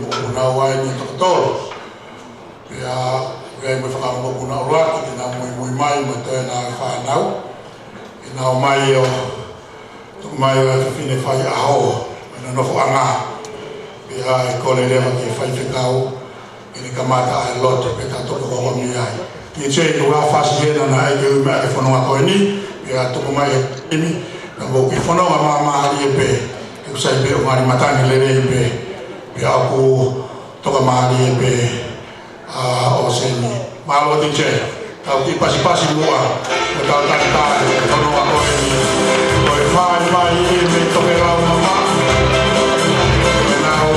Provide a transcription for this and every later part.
mo wai ni Okatopa. Pia ngai mo whakamakuna ora ki nga mui mai mo te na whanau. Ina o mai o mai o Fifine Faiaho, ina nofo anga. Pia e kole lewa ki Fifita, ina kamata ai lot pe ka toko ko mi ai. Ki che ko wa fasi hena na ai ke me ke fono ko ni, pia toko mai imi, na bo ki fono ma ma ali pe. Ku sai pe o mari matani le le pe. Pia ku toko ma ali pe o seni. Malo di che. Tau ki pasi mua. O tau ta fono ko ni. Ko e fa mai me to ke ra mama. Na o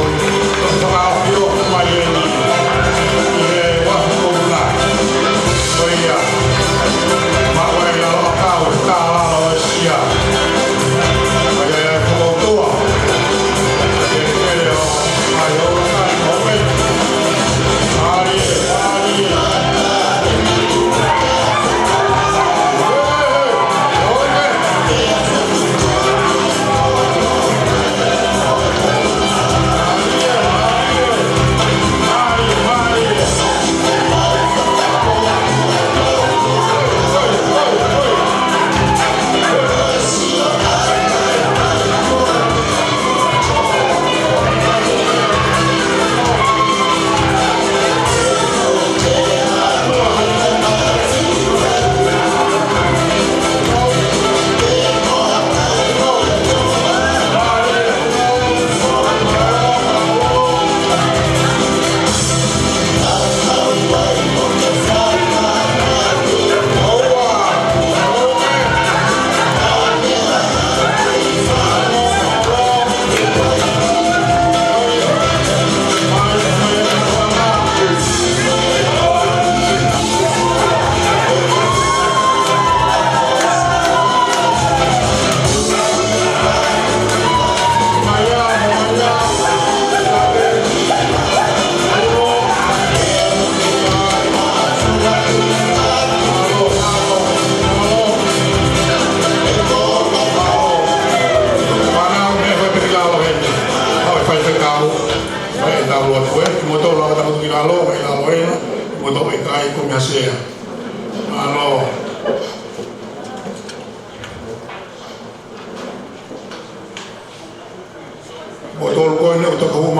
to ka o mai ni. E wa ko na. O ia. Ma wa ia o ka o ka la o sia. Ai ai Kolomotu'A. E o ai o ka o me.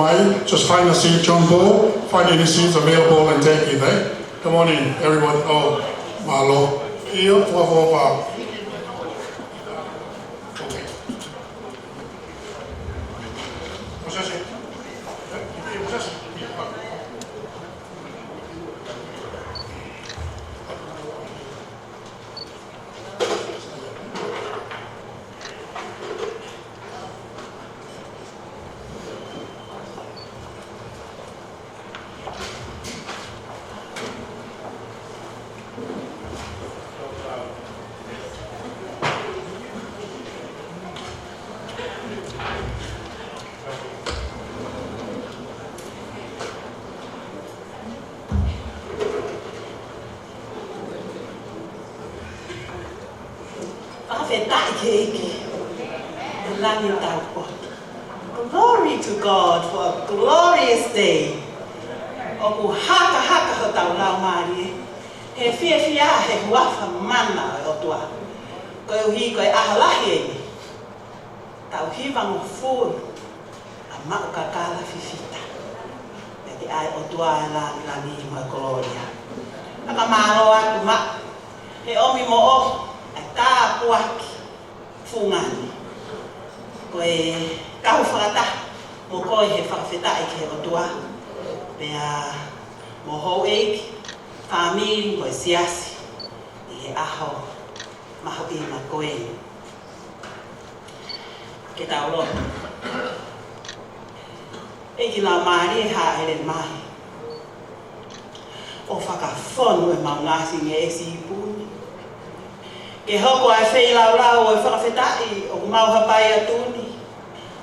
Ai just find a seat, John Ball. Find any seats available and take it there. Come on in, everyone. Oh, malo. Io, por favor. Okay. Glory to God for a glorious day. Oku haka ho tau lau mari. He fia he huafa mana o tua. Ko uhi ko ahalahi e. Tau hiva ngufuru. A Maukakala Fifita. Peti ai o tua la ni mo gloria. Aka maro atu ma. He omi mo o. Ai tā puaki. Fungani. Koe kau whakata, mo koe he whakawheta i ke o tua. Pea mo hou eiki, whamiri koe siasi, i he aho, maho i ma koe. Ke tau loto. Eiki nā maari e ha ere mahi. O whakawhonu e maungasi nge esi i puni. Ke hoko ai whei lau o e whakawhetai o kumau hapai atuni.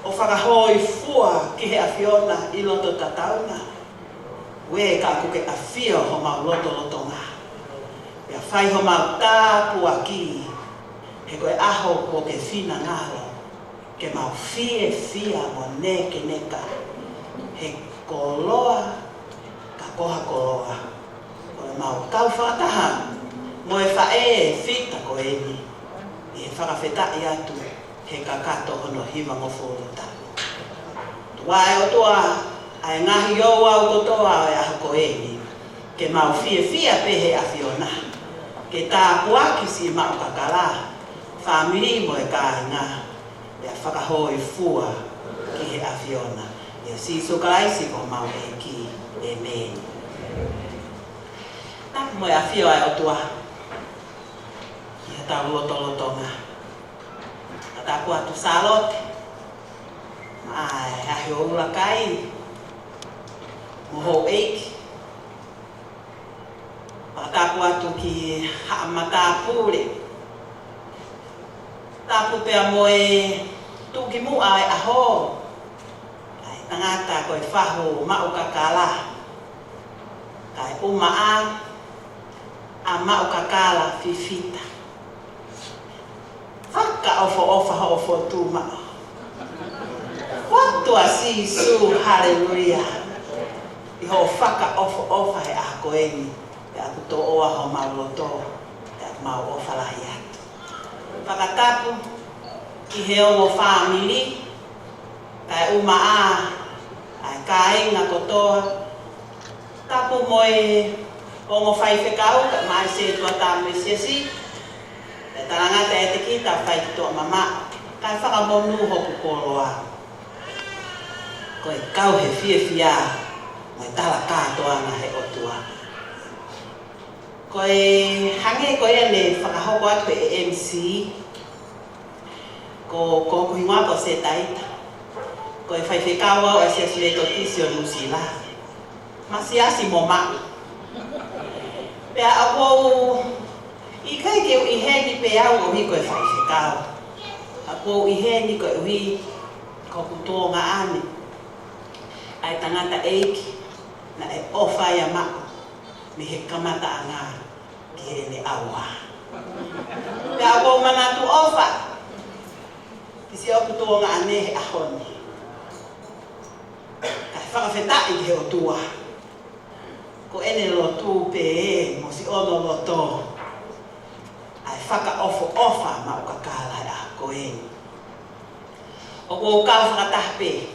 O whakahoi fua ki he awhiona i loto tatauna. We ka kuke awhio ho mau loto ngā. Pea whai ho mau tāpua ki. He koe aho ko ke whina ngaro. Ke mau fia mo neke neka. he koloa, ka koha koloa. O le mau kau whakataha, mo e whae Fifita ko e ni. I he whakawhetai atu, he kakato hono hiwa ngofo o tāku. Wae o toa, ai ngahi o au kotoa o e aha ko e ni. Ke mau fia pehe a whiona. Ke tā puaki si Maukakala, whamiri mo e kāinga. Ia whakahoi fua ki he a whiona. Ia si sukaraisi ko mau e ki e meni. Tapu mo e a whio ai o toa. Ia tau lotolotonga. A tapu atu salote. Ai, ahi o ula kai. Moho eiki. Tapu atu ki haamata pule. Tapu pea mo e tuki mua e aho. Ai tangata ko e whaho Maukakala. Kai umaa a Maukakala Fifita. Whaka ofo ofo tuma. Watua sisu, hallelujah. Iho whaka ofo he a koeni. Ia aku tō oa ho mauloto, ia aku mau o whalahi atu. Whakatapu ki he o whamiri, kai umaa, ai kāinga kotoa. Tapu mo e ongo whaiwhekau, ka mai se tua tāme siasi. E tarangata e te kita whai ki toa mama, kai whakamonu hoku koloa. Ko e kau he fia, mo e tala kātoa na he otua. Ko e hange ko e le whakahoko atu e MC ko kuhingoa ko se taita ko e whaiwhekaua o e siasi le totisi o Nusila masiasi mo mau pea ako i kai ke u iheni pe au o hi ko e whaiwhekau ako u iheni ko e uhi ko kutonga ane ai tangata eiki na e ofa ya mau me he kamata anga ki he ne awa. Pea ako manatu ofa. Kisi o kutonga ane he ahoni. Kai whakawhetai he o tua. Ko ene lotu pe e, mo si ono loto. Ai whaka ofa Maukakala e ako e. O ko kau whakatahpe.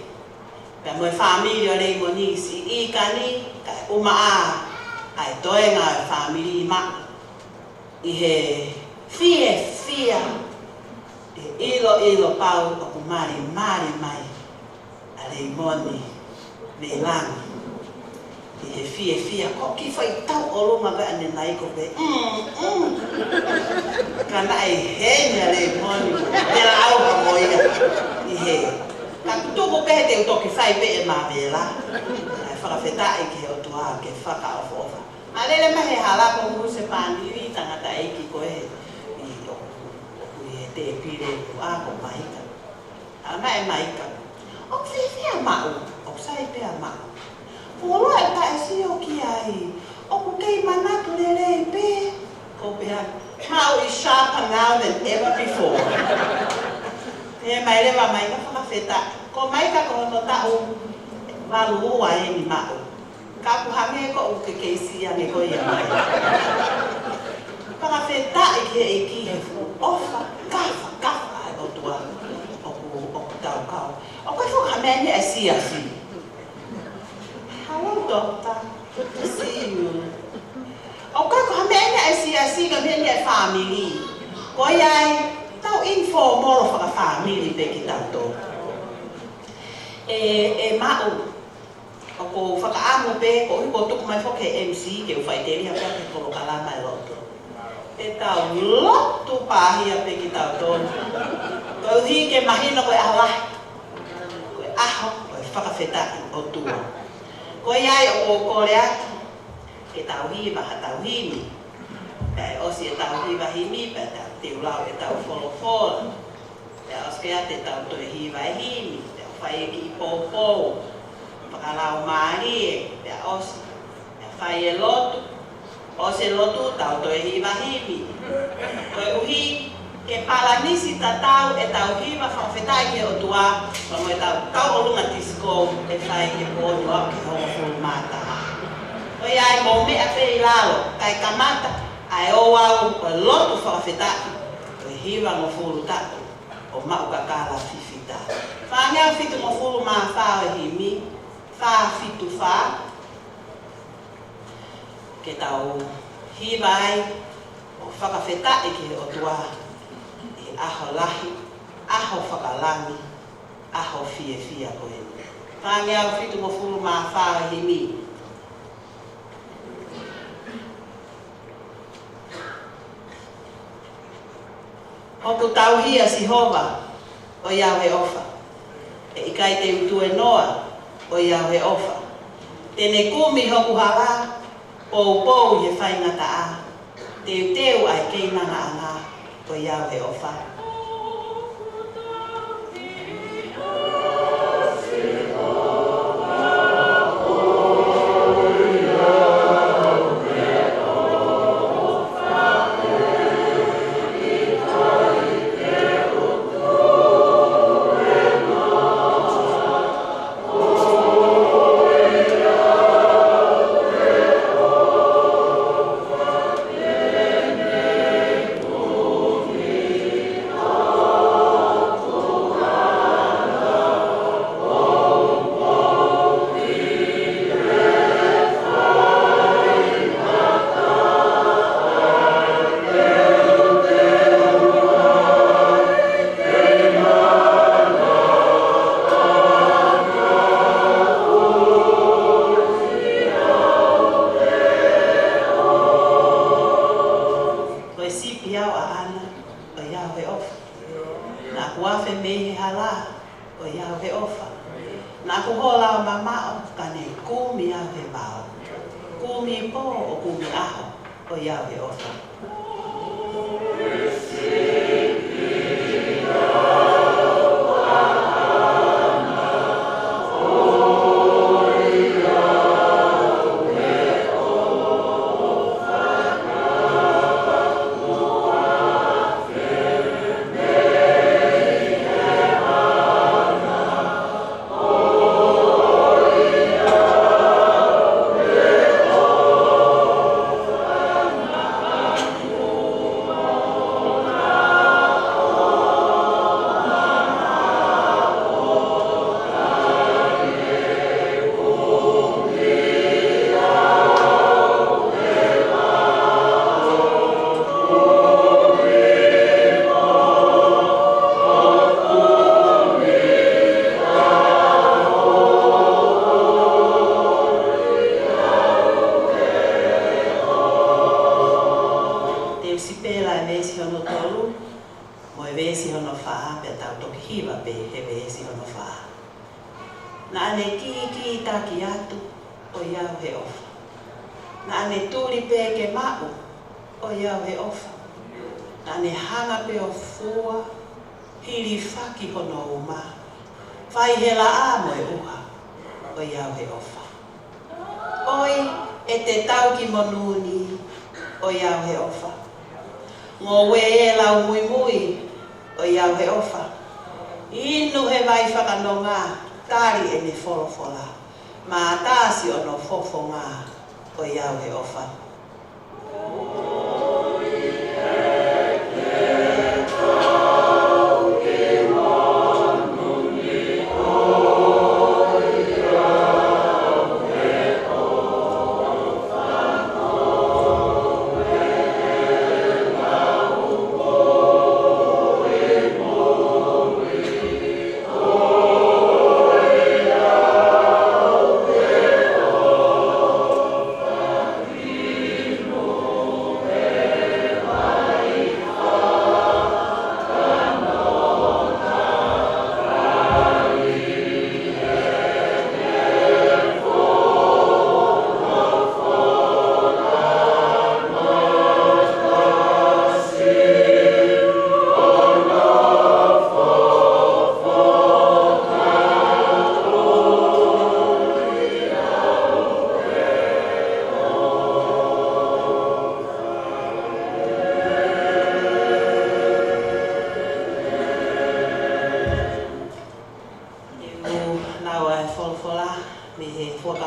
Pea mo e whamiri o Leimoni si ikani, kai umaa. Ai toe ngā e whamiri ma i he fia e ilo pau o ku mari mai a Leimoni me langi i he fia ko ki whai tau o luma ka ane nai ko pe kana e henya Leimoni pera au ka moia i he ka kutuko pehe te utoki whai pe e ma vela ai whakawhetai ki he o tua ke whaka ofa Alele mahe hala ko se pandiri tangata eiki ko e te pire a ko maika. Ama e maika. O fia mau, o sai pe mau. Polo e ta esi o ki ai. O ku kei manatu lele pe. Ko pe mau is sharper now than ever before. E mai le va maika whakawheta. Ko maika ko no tau walu ua e ni mau. Ka kuhange ko o ke keisi ane ko ia mai. Whakawhetai ke e ki he ofa, kafa e o tua o ku tau kau. O kai whakamene e siasi. Hello doctor, good to see you. O kai whakamene e siasi ka mene e family. Ko iai tau informal o whakafamily pe ki tau tō. E mau. O ko whakaamu pe, ko iko tuku mai whoke MC, ke u whaiteri hapea ke kolokala mai loto. E tau lotu pāhia pe ki tau tonu. Ko uhi ke mahina koe ahalahi. Koe aho, koe whakawhetai o tua. Ko iai o kore atu, ke tau hiwa ha tau himi. Pea osi e tau hiwa himi, pea tau tiulau e tau wholofola. Pea oske a te tau toe hiwa e himi, pea whai e ki pōpō. Whakalau maari e pea osi, pea whai e lotu, ose lotu tau toe hiwa himi. Koe uhi, Ke palanisi tatau e tau hiwa whawhetai ke o tua, ma mo e tau kaurunga tisko e whai e pōnu au ke hongo fulu mata. O iai mō mea pei lalo, kai kamata, ai o au o lotu whawhetai, o e hiwa mo fulu tatu, o Maukakala Fifita. Whangea fitu mo fulu maa whao e himi, wha fitu wha, ke tau hiwa ai, o whakawhetai ke o tua, aho lahi, aho whakalangi, aho fie fia koe. Whangea fitu mo fulu maa whao e himi. Hoku tauhia si hova, o iau he ofa. E ikai te utu e noa, o iau he ofa. Tene kumi hoku hala, pou pou he whaingata a. Te uteu ai keinana anga, o iau he ofa.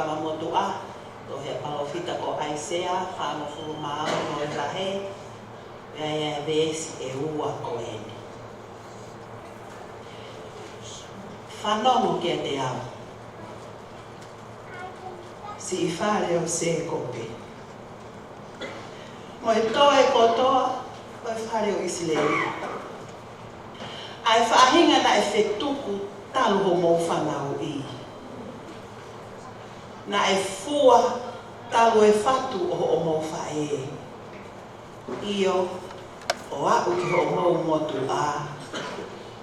Kolomotu'A, to he Fifita ko Aisea, whāno furumao no i rahe, vea vesi e ua ko ene. Whanongo kia te au. Si I whare o se kope. Mo e toe kotoa, o e whare o Isileli. Ai whaahinga na e whetuku talu ho mou whanau I. Na e fua talu e whatu o mou whae. Io, o au ki ho mou motu a,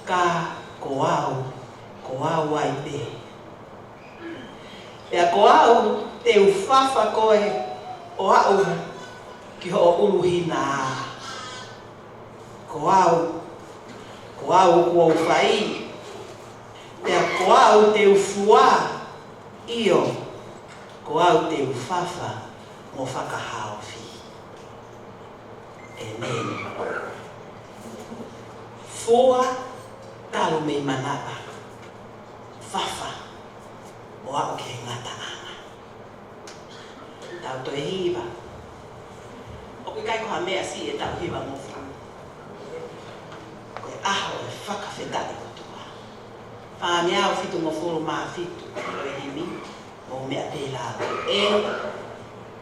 ka koau ai pe. Pea koau te uwhawha koe o au ki ho uluhina a. Koau kua uwhai. Pea koau te ufua. Io, koau te uwhawha mo whakahawhi. Amen. Fua talu me manapa. Whawha o au ke ngata anga. Tau to e hiwa. O ke kai koha mea si e tau hiwa mo whu. Koe aho e whakawhetari kotua. Whāne au fitu mo furu mā fitu. Koe himi o mea pēlā.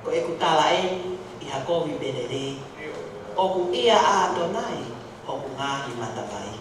Koe ku tala I hakowi berere. O ku ia ātonai o ku ngāhi matawai.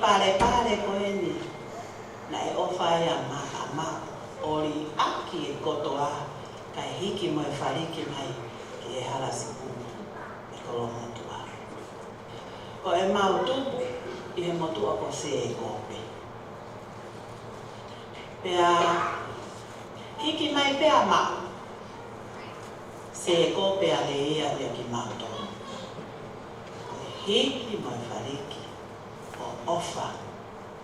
pare koe ni. Na e ofa ia ma ori aki e kotoa kai hiki mo e whariki mai ki e hala sipuna e Kolomotu'A. Ko e mautupu i he motua ko se e kope. Pea hiki mai pea mau. Se e kope a le ia ia ki mautono. Hiki mo e whariki o ofa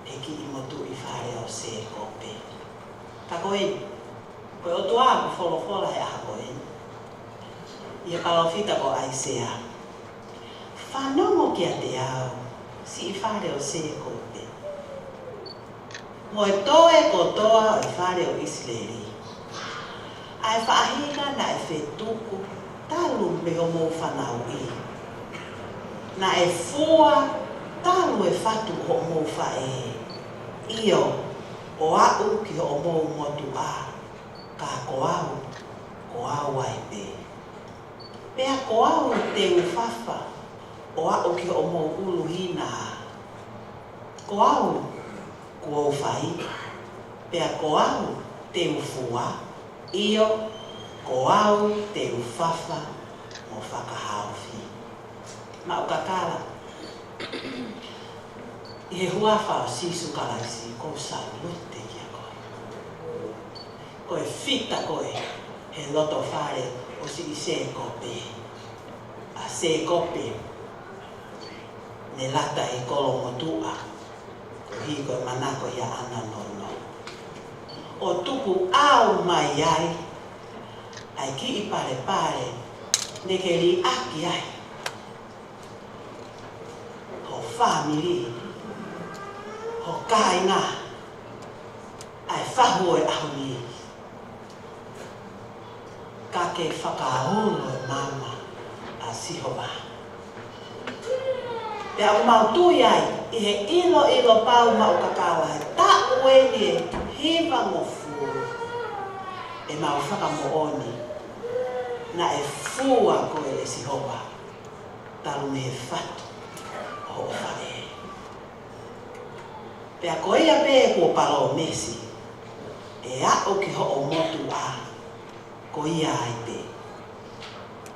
e ki i motu i whare o se e kope. Ka koe, koe o tua ku wholofola he aha koe. I e Fifita ko aisea. Whanongo kia te au, si i whare o se e kope. Mo e toe ko toa o i whare o Israeli. Ai whaahina na e whetuku, talu me o mou whanau i. Na e fua, talu e whatu o mou whae. Io, o au ki o mou motu'a, ka ko au ai pe. Pea ko au te uwhawha, o au ki o mou ulu hina. Ko au, ko au whai. Pea ko au te ufua, io, ko au te uwhawha mo whakahauwhi. Maukakala. I he huawha o sisu kalaisi, ko salute kia koe. Koe fita koe, he loto whare o si i se kope. A se kope, ne lata i Kolomotu'A, ko hi koe manako ia ana nono. O tuku au mai ai, ai ki i pare, ne ke li aki ai. Ho family, ho kainga, ai whahu e ahuni. Ka ke whakaolo e mama a sihoa. Pea o mautui ai, i he ilo pau Maukakala, ta ueni e hiva mo furu. E mau whakamooni, na e fua koe e sihoa, talu me whatu o whae. Pea koe ia pe kua paro mesi, e a o ki ho o motu'a, ko ia ai pe.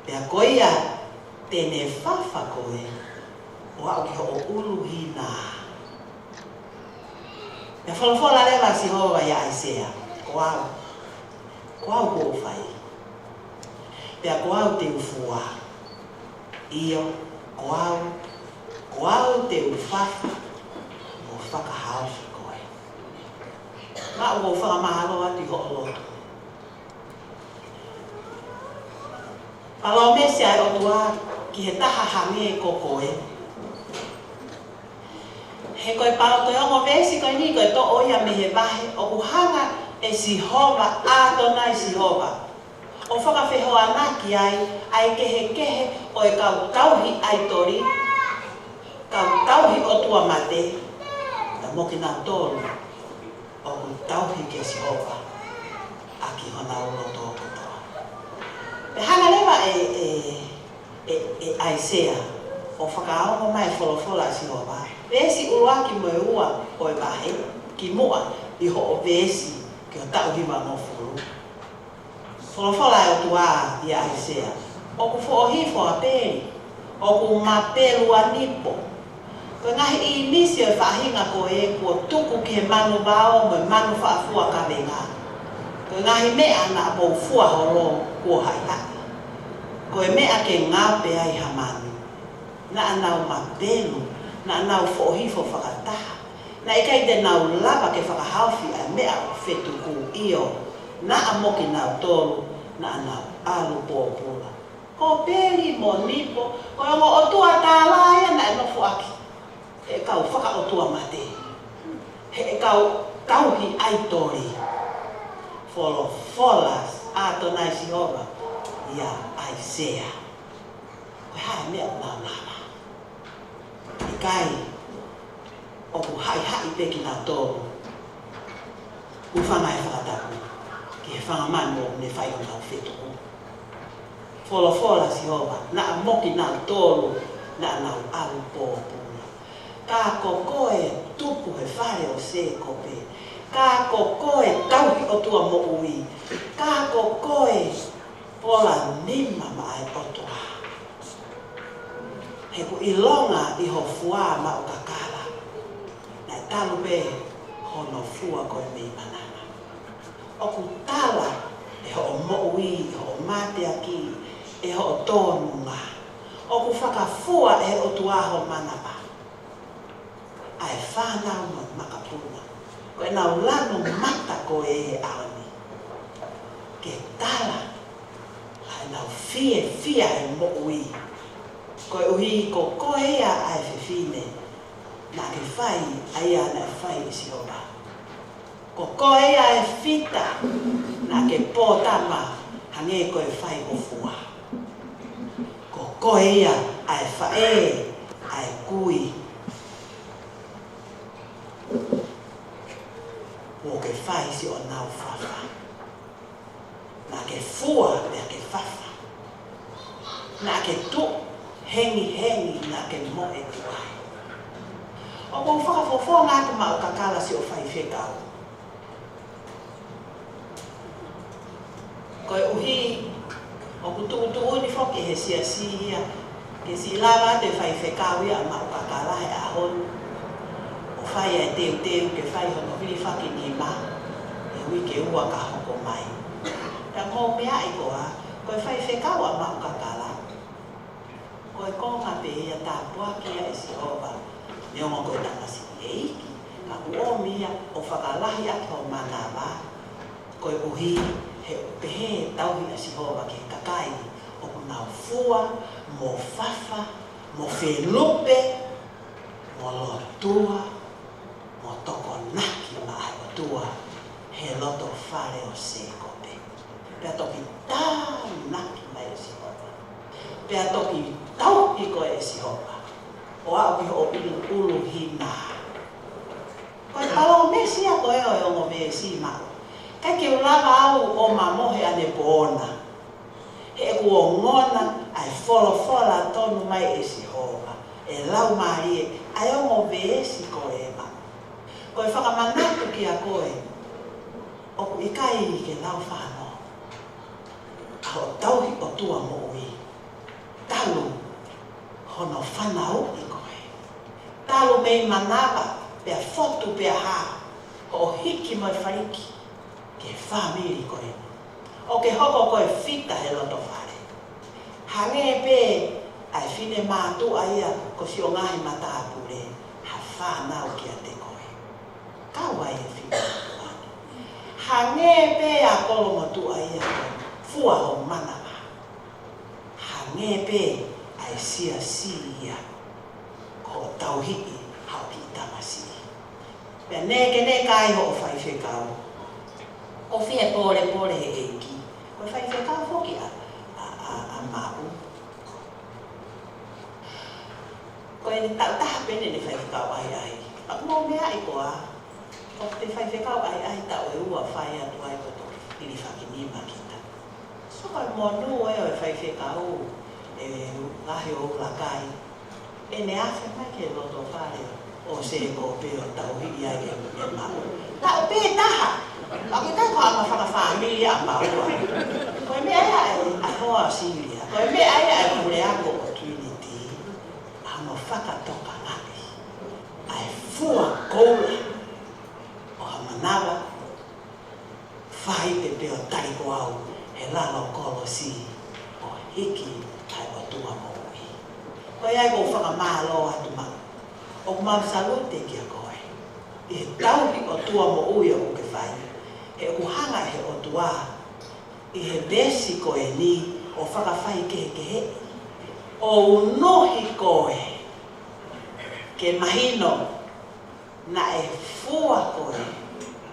Pea ko ia tene whawha koe, o a o ki ho o ulu hina. Pea wholofola lewa si hoa ia aisea, ko au ko whai. Pea ko au te ufua, io, ko au te uwhawha, whakahauwhi koe. Ngā ua whakamahalo ati ho o loto. Palo mese ai o tua ki he taha hange e ko koe. He koe palo koe ongo vesi koe ni koe to oia me he vahe o uhanga e sihova atona i sihova. O whakawheho anaki ai kehe o e kauhi ai tori. Kauhi o tua mate. Moki nā tōru o ku tauhi ke sihopa a ki hona ulo tō kotoa. Pe hana lewa e aisea o whakaongo mai wholofola sihopa. Vesi uruaki mo e ua o e wahe ki mua i ho o vesi ki o tauhiwa no furu. Wholofola e o tua i aisea. O ku whoohifo a pēri, o ku mapelu a nipo. Ko ngahi i nisi o whahinga ko e kua tuku ki he manu bao mo manu whaafua ka venga. Ko ngahi mea na apou fua holo kua hai haki. Ko e mea ke ngāpe ai ha manu. Na anau mapelu, na anau whoohifo whakataha. Na e kai te nau lava ke whakahauwhi a mea whetuku io. Na amoki nau tolu, na anau alu pōpula. Ko pēri mo nipo, ko ongo o tua tālaia na e nofu aki. E kau whakaotua mate. He kauhi aitori. Wholofolas atonai sihowa ia aisea. Koe hae mea unamama. I kai oku hai peki nā tōru. Uwhanga e whakataku. Ki he whangamai mo ne whai o nau whetuku. Wholofolas sihowa. Na amoki nā tōru na nau aru pōpuna. Ka kokoe tupu he whare o se kope. Ka kokoe tauhi o tua mo ui. Ka kokoe pola nima mai o tua. He ku ilonga I ho fua Maukakala. Nai talu be hono fua koe mei manana. O ku tala e ho mo ui, ho mate aki, e ho tōnunga. O ku whakafua e o tua ho manapa. Ai whanau no makapuna. Ko e nau lano mata ko e aoni. Ke tala. Ai nau fie e mo ui. Ko e uhi ko koea ai Fifine. Na ke whai ai ana e whai isi oba. Ko koea e Fifita. Na ke pōtama hange ko e whai o fua. Ko koea ai whae ai kui. O ke whai si o nau whawha. Na ke fua mea ke whawha. Na ke tu hengi na ke mo e tuai. O kong whakafofo ngā te Maukakala si o whai whekau. Koe uhi, o kutu ni whoki he sia ke si lava te whai whekau ia Maukakala he ahonu. O whai e teu ke whai hono hiri whaki ni ma, e hui ke ua ka hoko mai. Ka ngō mea I koa, koe whai whekau a Maukakala. Koe konga pe ia tā puakia e si oba, ne ongo koe tangasi eiki, ka uo mia o whakalahi atu o manawa. Koe uhi, he pehe tauhi a si oba ke kakai, o kunau fua, mo whawha, mo whelupe, mo lotua, mo toko naki mai o tua, he loto whare o se kope. Pea toki tā naki mai o si hopa. Pea toki tau I koe e si hopa. O au ki ho ulu hina. Koe palo mesi a koe o ongo me si mau. Kai ke ulawa au o mamohe ane poona. He ku o ngona ai fola tonu mai e si hopa. E lau mai ai ongo me si koe e mau. Koe whakamanatu ki a koe, o ku ikai ke lau whāno. A o tauhi o tua mo ui. Talu, hono whanau I koe. Talu mei manawa, pia fotu pia hā, o hiki moi whariki, ke whamiri koe. O ke hoko koe Fifita he loto whare. Hange pe, ai whine mātua ia, ko si o ngahi matāpure, ha whanau ki a te koe. Kawa e Fifita. Hange pe a Kolomotu'A ia fua o manawa. Hange pe ai sia ia ko tauhiki hau ki tamasi. Pea ne kai ho o whai whekau. O whie pore he eiki. Ko whai whekau whoki a mau. Ko e ni tau taha pene ni whai whekau ai. Aku mau mea I koa. O te whai whekau ai tau e ua whai atu ai koto pili whaki nima kita. So kai monu e o whai whekau e ngahi o ulakai. E ne awhi mai ke loto whare o se ko pe o tau hiki ai e mau. Tau pe taha. Aki kai ko ama whakawhamiri a maua. Koe mea a hoa Siria. Koe mea a kure ako o Trinity. Amo whakatoka ngaki. Ai fua koula. O hamanawa. Whai te peo tari ko au. He lalo kolo si. O hiki ai o tua moui. Koe ai ko whakamalo atu mau. O mau salute ki a koe. I he tauhi o tua moui o ke whai. E uhanga he o tua. I he besi koe ni o whakawhai ke. O unohi koe. Ke mahino na e fua koe.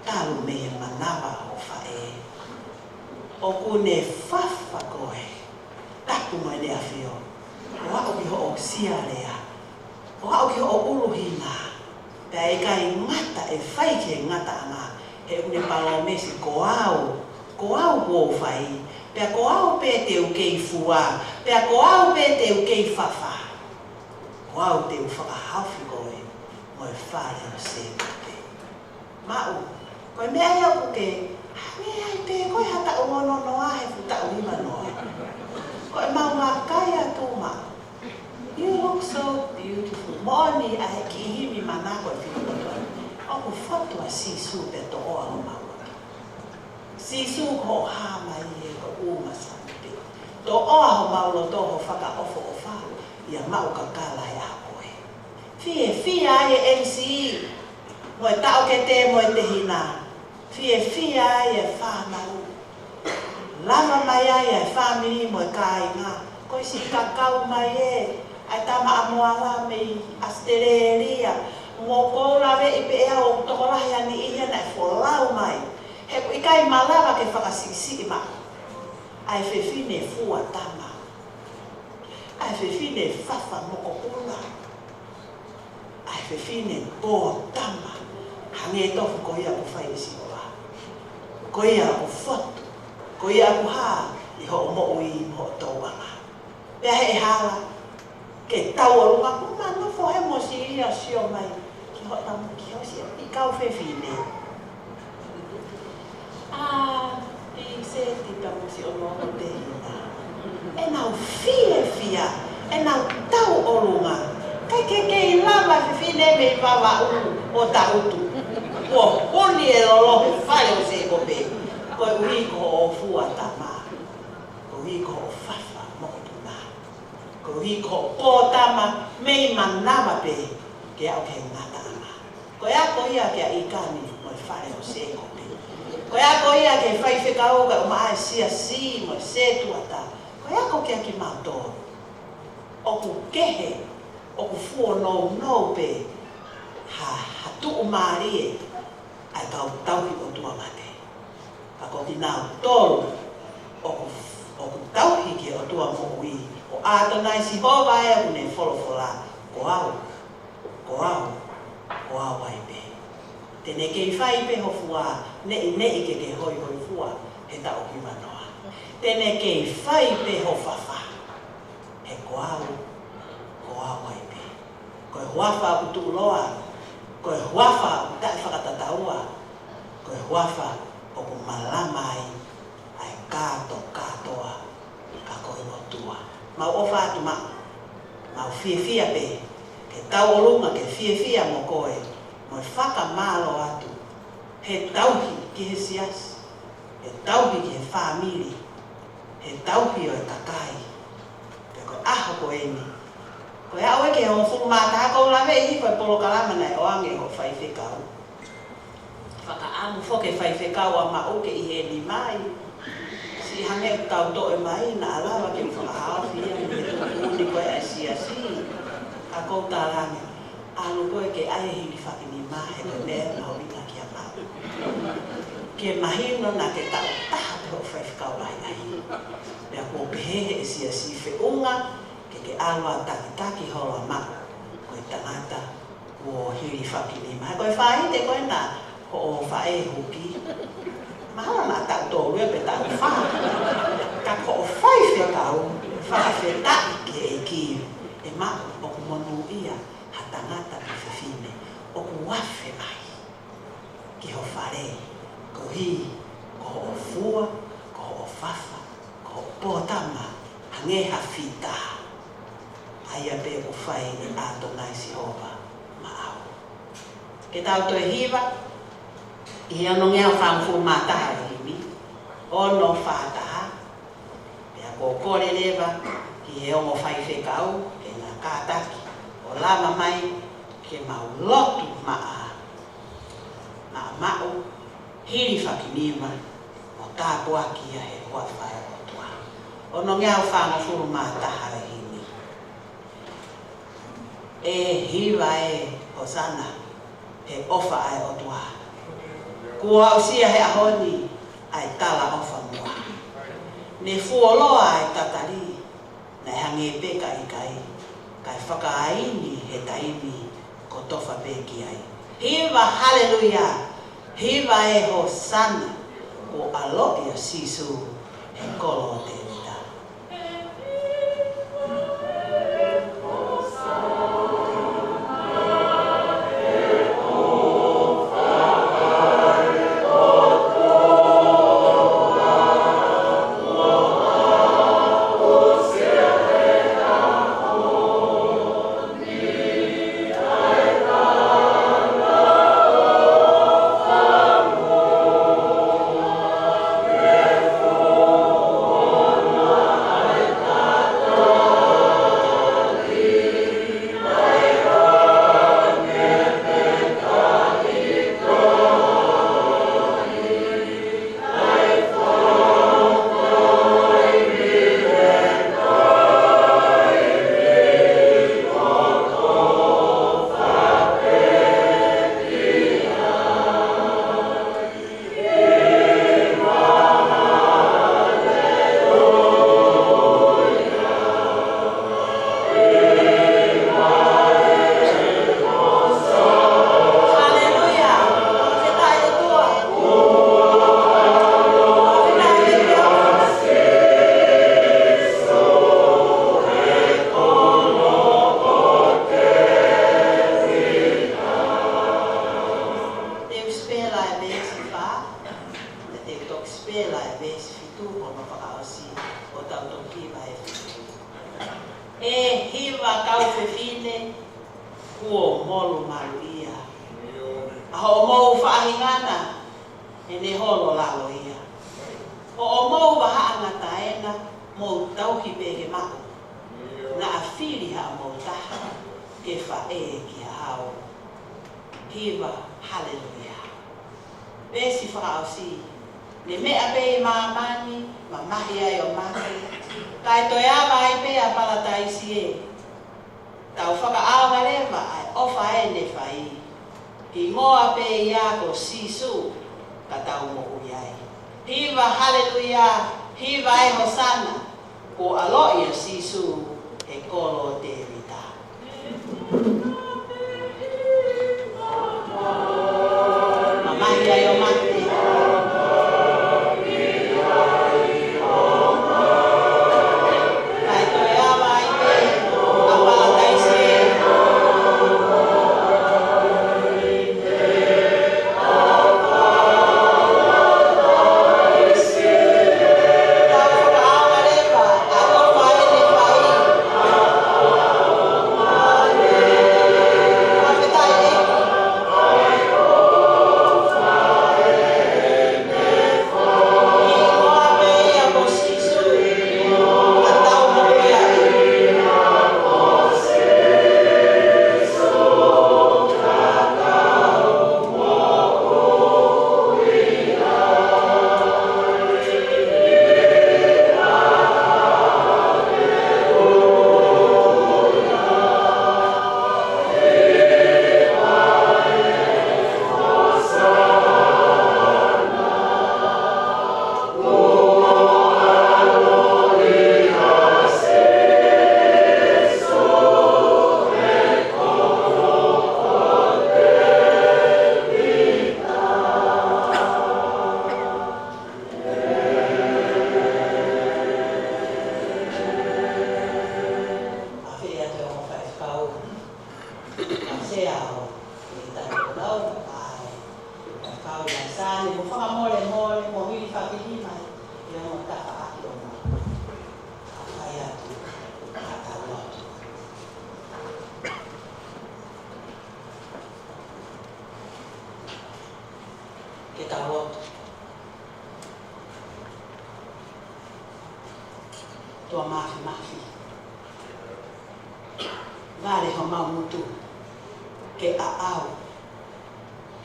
Talu me e manawa o whae. O kune whawha koe. Taku mai ne awhio. O hao ki ho o sia rea. O hao ki ho o uruhina. Pea e kai ngata e whai ke ngata anga. E une palo mesi ko au ko whai. Pea ko au pe te u kei fua. Pea ko au pe te u kei whawha. Ko au te u whakahawhi koe. whare o se kope. Mau, koe mea ia kuke, hame ai pe, koe hata o ngono noa he futa o hima noa. Koe mau ngā kai atu mau. You look so beautiful. Moni ai ki himi mana koe whikotoa. Oku whatua sisu pe to oa o mau. Sisu ko ha mai e ko uma sampe. To oa ho mau lo toho whaka ofo o wha. Ia Maukakala e a koe. Fia ai e MC. Moe tau ke te moe te hina. Fia ai e whanau. Lama mai ai e whamiri moe kai ngā. Koe si kakau mai e. Ai tama amoala mei Australia. Ngō kōrawe i pe ea o tokorahi ani iha nei wholau mai. He ku ikai malawa ke whakasisi ma. Ai whewhine fua tama. Ai whewhine whawha moko kula. Ai whewhine bō tama. Hange tofu ko ia ku whai isi oa. Ko ia ku whatu. Ko ia ku hā i ho mo ui mo tauanga. Pea he hala. Ke tau o runga ku mano fo he mo si ia sio mai. Ki ho tamu ki ho si i kau whewhine. I se ti tamu si o no te hina. E nau fia. E nau tau o runga. Kai ke i lama whewhine me i wawa o ta utu. Ko honi e lolo he whai o se kope. Ko ui ko o fua tama. Ko ui ko o whawha moko tuna. Ko ui ko o pōtama mei manawa pe ke au ke ngata ama. Ko ea ko ia ke a ikani mo i whai o se kope. Ko ea ko ia ke whai whekau ka o maa sia si mo i se tuata. Ko ea ko ke a ki mātō. Oku kehe, oku fuo no pe. Ha tu o maari e. Ai kau tauhi o tua mate. Ako ki nāu tōru oku tauhi ki o tua mo ui. O ātonai si hova e aku ne wholofola. Ko au ai pe. Tene kei whai pe ho fua, nei ke hoi fua, he tau ki manoa. Tene kei whai pe ho whawha. He ko au ai pe. Koe huawha aku tu loa. Koe huawha o tai whakatataua. Koe huawha o ku malamai ai katoa ka koe motua. Mau ofa atu mau fia pe. Ke tau olunga ke fia mo koe. Moi whakamalo atu. He tauhi ki he sias. He tauhi ki he whamiri. He tauhi o e kakai. Pe koe aho koe ni. Koe au eke ho whumata kou lawe ihi koe polo kalama nei o ange ho whai whekau. Whakaamu whoke whai whekau a mauke i he ni mai. Si hange tau to e mai na alawa ke whakahawhia ni he tukuni koe a si. A kou tārangi. Anu koe ke ae hiri whakini mahe koe mea maurina ki a mau. Ke mahino na ke tau taha te ho whai whekau ahi. Mea kō pehehe e si whiunga. Ke awa taki hola ma koe tangata o hiri whakini maha. Koe whaite koe na ho o whae huki. Mahala na tau tōrua pe tau wha. Ka ko o whai whekau, whakawheta ke e kiu. E ma o ku monu ia ha tangata ki whiwhine. O ku wafe mai. Ki ho whare, ko hi, ko o fua, ko o whawha, ko o pōtama, hangeha whita. Aia pe o whai e ātonai si hova ma au. Ke tau toi hiwa, i ano ngea whangfu mātaha himi, ono whātaha, pea ko kore lewa, ki he ongo whai whekau, ke ngā kātaki, o lama mai, ke mau lotu maa. Nā mau, hiri whakinima, o tāpua kia he hoa whai o tua. Ono ngea whangfu mātaha himi. E hiwa e o sana, he ofa ai o tua. Kua usia he ahoni, ai tala ofa mua. Ne fuoloa ai tatari, nei hange peka i kai whakaaini he taimi ko tofa peki ai. Hiwa haleluia, hiwa e ho sana, ko alo ia sisu he kolo te nita. whakau Fifine, kuo molu malu ia. Aho mou whaahingana, e ne holo lalo ia. O mou waha angataena, mou tauhi pehe mako. Na afiri ha mou taha, ke whae ki hao. Hiva, hallelujah. Besi whakaosi, ne mea pe maamani, ma mahi ai o mahi. Kai toi awa ai pe a palataisi e. Tau whakaawa lewa ai ofa e ne whai. Ki ngoa pe ia ko sisu, ka tau mo uyai. Hiva, hallelujah, hiva ai hosana, ko alo ia sisu e kolo te vita. Mamahi ai o mate. Tua mafi mafi. Vale ho mau mutu. Ke a au.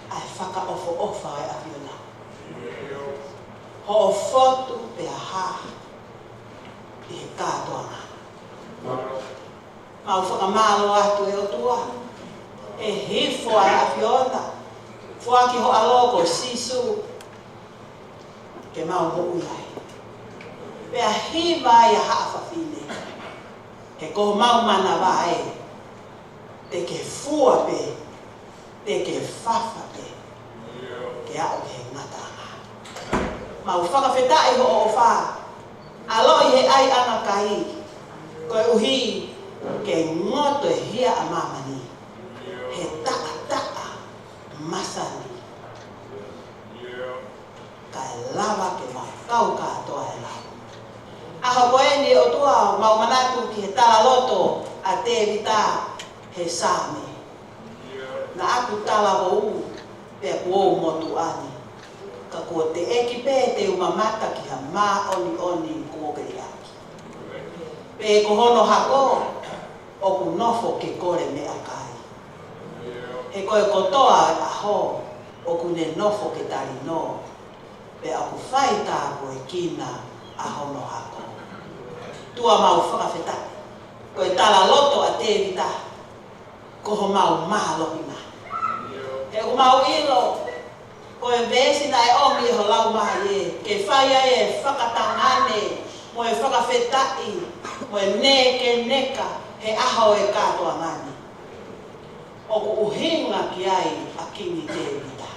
Ai whaka ofo ofa ai aviona. Ho fotu pe a ha. I he kātoanga. Mau whaka malo atu e o tua. E hifo ai aviona. Fuaki ho alogo sisu. Ke mau mo uiai. Pea hiva ia haafafine. Ke koho mau mana wae. Te ke fua pe. Te ke fafa pe. Ke au ke ngatanga. Mau whakawhetai ho o wha. Aloi he ai anga kai. Koe uhi ke ngoto e hia a mamani. He taka masani. Kai lava ke mau kau katoa e lava. Aho koe ni o tua mau manatu ki he tala loto a te vita he same. Na aku tala o u pe Kolomotu'ani. Ka kua te eki pe te umamata ki ha mā oni kōkeri aki. Pe kohono hako o ku nofo ke kore me akai. He koe kotoa aho o ku ne nofo ke tari no. Pe aku whaita koe kina aho no hako. Tua mau whakawhetai. Koe tala loto a te vita. Koho mau mahalohina. E ku mau ilo. Koe vesi na e omi e ho lau maha ye. Ke whaia e whakatangane. Mo e whakawhetai. Mo e neke neka. He aho e katoa ngani. O ku uhinga ki ai a kini te vita.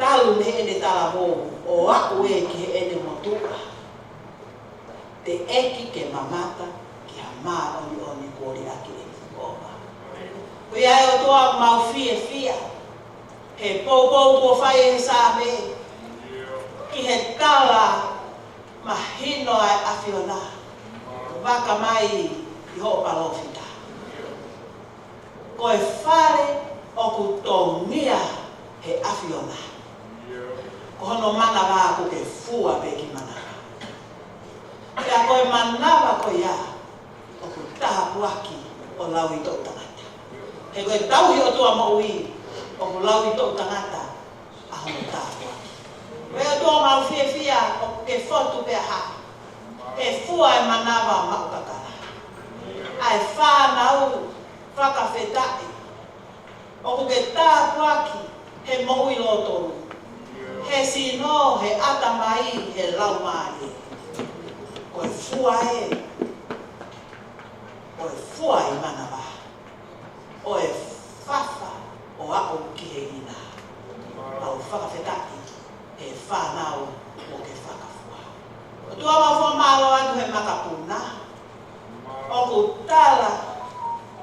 Talu me ene tala mō. O aku e ki he ene motu'a. Te eki ke mamata ki ha mā oni kōri aki e whakōpa. Kui ai o toa mau fia. He pou kua whai e sāme. Ki he tala mahino ai awhiona. Waka mai I ho palo fita. Ko e whare o ku tongia he awhiona. Ko hono manawa ko ke fua pe ki manawa. Kia koe manawa ko ia o ku taha puaki o lau I tō tangata. He koe tauhi o tua maui o ku lau I tō tangata a hono taha puaki. Koe o tua mau fia o ke fotu pe ha. He fua e manawa Maukakala. Ai whanau whakawhetai. O ku ke taha puaki he maui lo toru. He sino, he atamai, he laumari. Koe fua e. Koe fua I manawa. O e whafa o ako ki he ina. Au whakawhetai, he whanau o ke whakafua. O tua mawha malo anu he makapuna. O ku tala,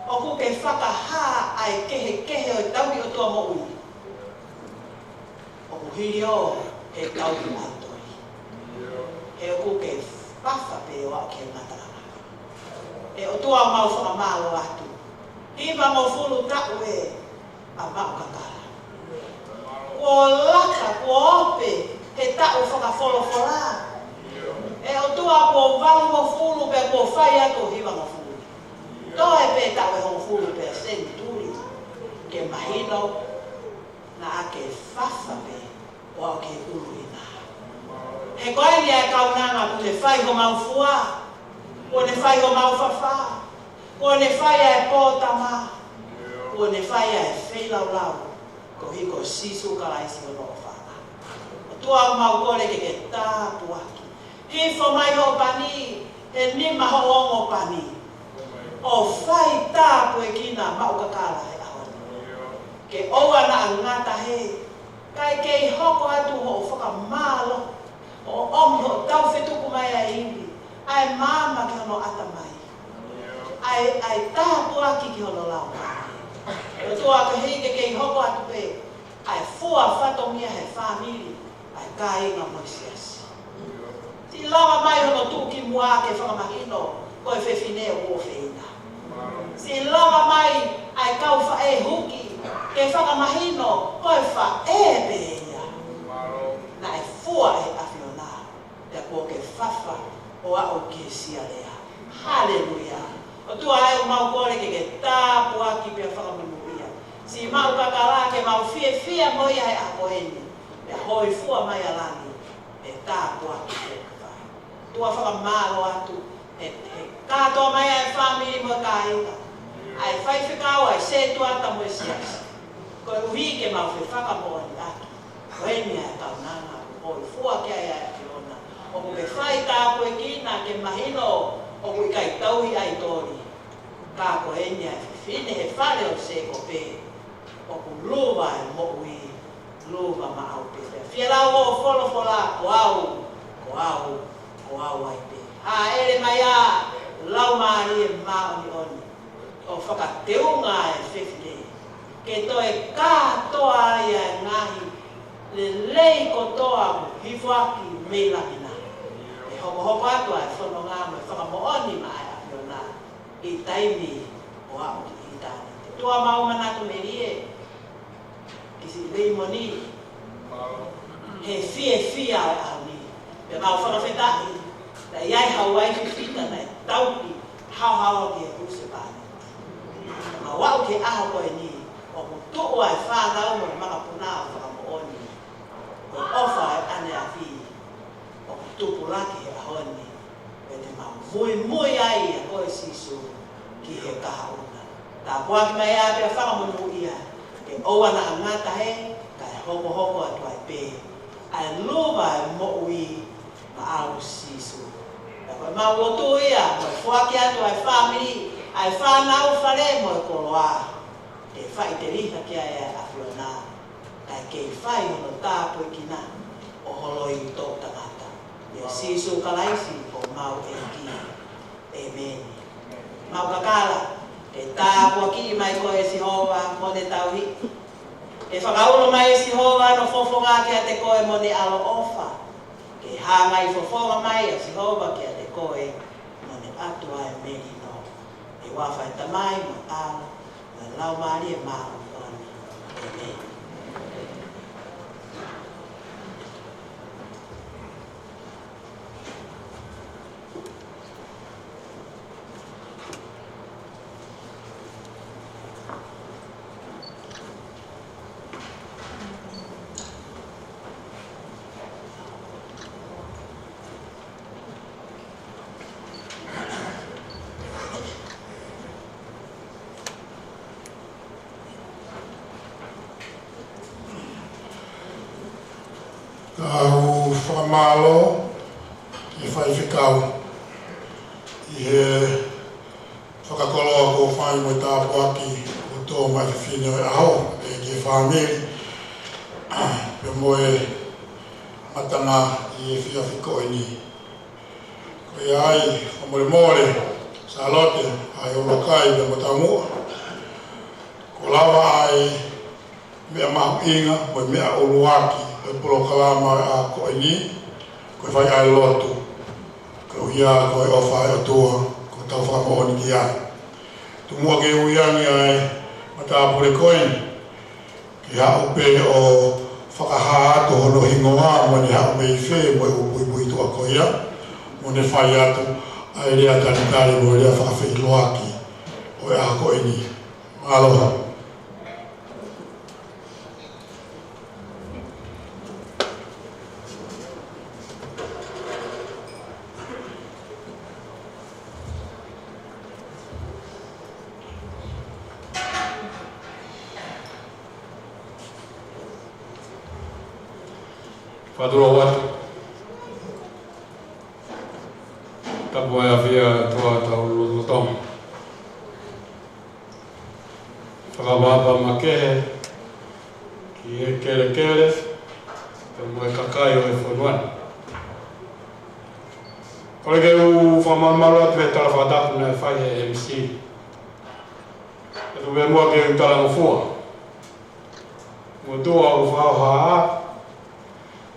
o ku ke whakaha ai kehe o tauhi o tua maui. O ku hirio he tauhi atori. He o ku ke whafa pe o ako ke matarama. E o tua mau whakamalo atu. Hiva mo fulu taku e a Maukakala. Ko laka, ko ope, he taku whakawholofola. E o tua ko walu mo fulu pe ko Faiaho hiva mo fulu. Tō e pe taku e ho fulu pe senturi. Ke mahino na a ke whafa pe o a ke uruina. He koe ni e kaunanga ku te Faiaho mau fua. Ko ne Faiaho mau whawha. Ko ne Faiaho e pōtama. Ko ne Faiaho e whelaulau. Ko hiko sisu kalaisi o loo whana. O tua mau kore ke tā puaki. Hifo mai ho pani. He nima ho ongo pani. O whai tā pue kina Maukakala he ahoni. Ke oa na angata he. Kai kei hoko atu ho whakamalo. O omi ho tau whetuku mai a ingi. Ai mama ki hono atamai. Ai taha puaki ki hono lau. O tua ka hei kei hoko atu pe. Ai fua whatomia he whamiri. Ai ka inga moisiasi. Ti lawa mai hono tuki mua ke whakamahino. Koe whewhine o whewhina. Si lawa mai ai kau whae huki. Ke whakamahino. Koe whae beia. Na e fua he awhiona. Te kua ke whawha. O a o ke sia lea. Hallelujah. O tua ai o mau kore ke tā puaki pia whakamanuia. Si Maukakala ke mau fia moia he a koeni. E hoi fua mai alani. E tā puaki pia kawhai. Tua whakamalo atu. E kātoa mai ai whamiri mo ka inga. Ai whaiwhikau ai se tuata mo e siasi. Koe uhi ke mau whakamoani atu. Koeni ai kaunanga. Hoi fua ke ai ai kiona. O ku ke whai tā koe kina ke mahino o ku kai tauhi ai tori. Ka ko enya fine he whare o se ko pe. O ku luwa e moui, luwa ma au pe. Whialau o wholofola ko au ai pe. Ha ere mai a lau maari e maoni oni. O whakateunga e whiwhine. Ke to e kātoa ai e ngahi le lei ko toa hifwaki meilaki. Hoko atu ai whono ngā mai whakamooni mai a whiona I taimi o au ki I tāne. Tua mau manatu merie ki si Leimoni he fia ai au ni. Pe mau whakawhetai na iai hauai Fifita na tauki hau ki e kuse pāne. Ma wau ke aho koe ni o ku tu'u ai whānau mo makapuna o whakamooni. Ko ofa ai ane a fi o ku tupulaki he ahoni. E te mau mui ai a koe sisu ki he kahauna. Tā puaki mai a pia whakamonu ia. Ke oua na angata he, ka e hoko atu ai pe. Ai luwa e moui ma au sisu. E koe mau lotu ia, koe fuaki atu ai whamiri, ai whanau whare mo e koloa. Ke whai te riha ki ai a whiona. Kai kei whai hono tāpui ki nā, o holoi tō tangata. Ia sisu kalaisi o mau e ki. Amen. Maukakala, e tāpua ki mai koe e Sihova mo ne tauhi. E whakaulo mai e Sihova no fofonga ki a te koe mo ne alo ofa. Ke hanga I fofonga mai a Sihova ki a te koe mo ne atua e merino. wafai tamai ma ala la lau mari e ma on e Kau whamalo i whaifekau i he whakakoloa ko whai mo tāpu aki o tō mai whiwhine o aho e ke whamiri pe moe matanga i e whiawhiko e ni. Ko i ai whamore more sa lote ai o lokai pe mo tamua. Ko lawa ai mea mahu inga mo mea oluaki e polo kalama a ko e ni, ko e whai ai lotu, ko ia ko e ofa e o tua, ko tau whakamohoni ki ai. Tu mua ke uiangi ai, matapure koini, ki hao pe o whakaha ato hono hingoa, mo ni hao mei whee, mo e upui tua ko ia, mo ne whai atu, ai rea tanikari mo rea whakawhi loaki, o e a ko e ni. Aloha. Whadura watu. Tapu ai a whia tua tau lotong. Whakawapa ma kehe, ki e kere kere, te moe kakai o e whanuana. Kore ke u whamamaru atu e tala whatapu na e whai e MC. E tu me mua ke u tala ngofua. Mo tua u whauhaa,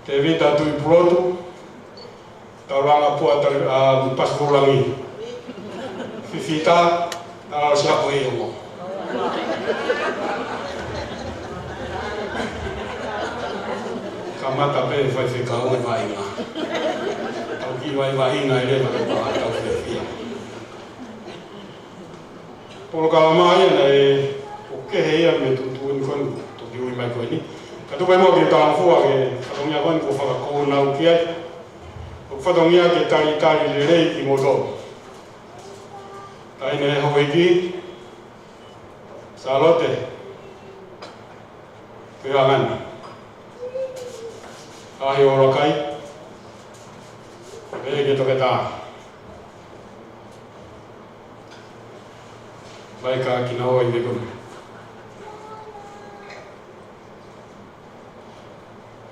te vita tui purotu, tauranga pua pasipurangi. Fifita, nara siapo e ongo. Kamata pe whai whikau e wainga. Tau ki wai wainga e rewa te paha tau whiwhia. Polo kalamai ana e o kehe ia me tutu ni konu, toki ui mai koe ni. Ka tupai mo ki tāna fua ke whatongia koni ko whakakou nau ki ai. Ko whatongia ke tari le rei ki moto. Taine e hoi ki. Sa lote. Whia ngani. Ahi ora kai. Vei ke toke tā. Vai ka ki na hoi me kumi.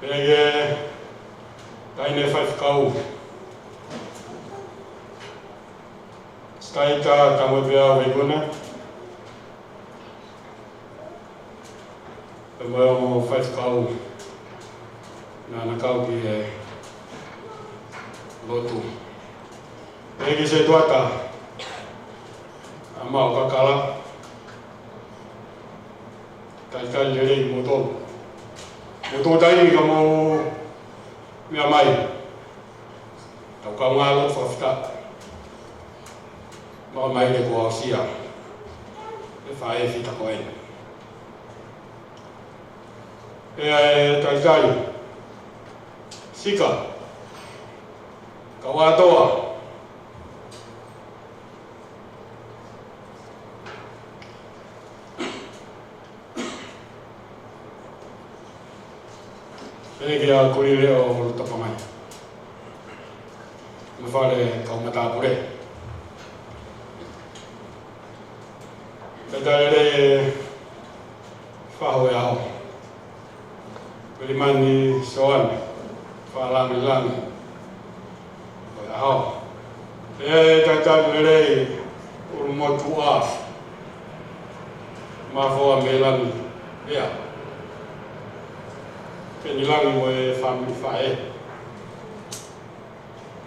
Pege taine whai whakau. Staita tamu pia weiguna. Pe moe o whai whakau. Nā kau ki e lotu. Pege se tuata. A Maukakala. Tai le rei mo tō. Mo tō tai ka mo mea mai. Tau ka ngā lo whawhita. Mā mai le kua sia. E whae whita koe. E tai. Sika. Ka wātoa. Pene ki a kuri leo o tapa mai. Me whare kau matapure. Peta ere whaho e aho. Leimoni soane. Whalami. O e aho. E tata ere Kolomotu'A. Mawhoa me lani. Ea. Penilangi mo e whami whae.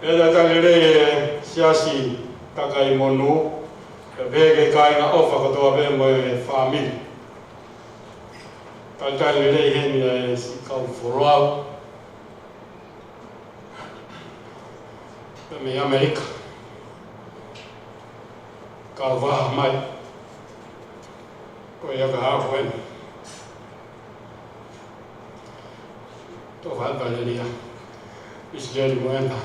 E tata ere siasi takai monu. Vege kainga ofa kotoa vemo e family. Taltali lei heni e si kau foroau. Me Amerika. Kau vaha mai. Ko ia ka hafu heni. Tō whaipare ria. Israeli moena.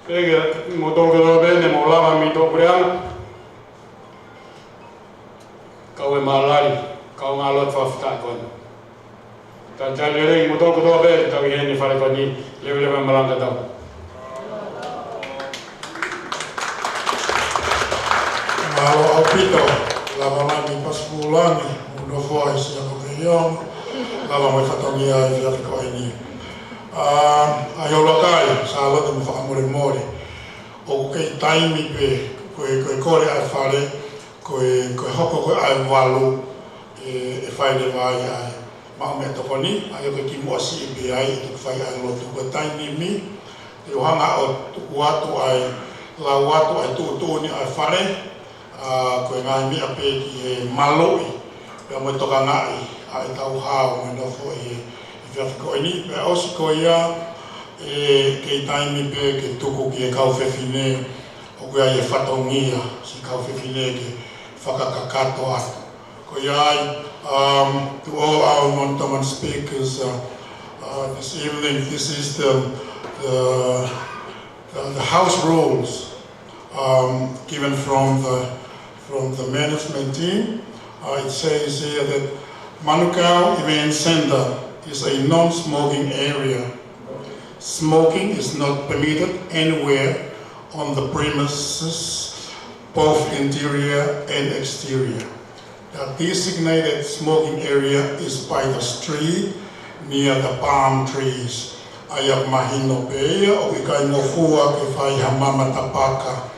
Pega mo tōkero bene mo lava mi tōkureana. Kau e malari, kau ngā lot whawhita kona. Tā tali rei mo tōkero bene tau i heni whare koni lewe malanga tau. Malo au pito, lava mami paskulani, uno foi si ako keiong, lava mai whatongi ai whiaki koe ni. Ai o lokai, sa alota mi whakamore o kei taimi pe, koe kore ai whare, koe hoko koe ai walu, e whaere vai ai mao mea tokoni, ai o koe ki moasi e pe ai, e tuku whai ai lotu. Koe taimi mi, te ohanga o tuku atu ai, lau atu ai tuutuni ai whare, koe ngai mi a pe ki e maloi, pea moe toka ngai, ai tau hao, me nofo e whiaki koe ni, pea osi koe ia, kei taimi pe ke tuku ki e kau whewhine, o koe ai e whatongia, si kau whewhine ke whakakakato atu. Koe ai, to all our non-Tongan speakers this evening, this is the house rules given from the management team. It says here that Manukau Event Center is a non-smoking area. Smoking is not permitted anywhere on the premises, both interior and exterior. The designated smoking area is by the street near the palm trees. Ayak mahino peia o ikai mofua ke Faiaho mama tapaka.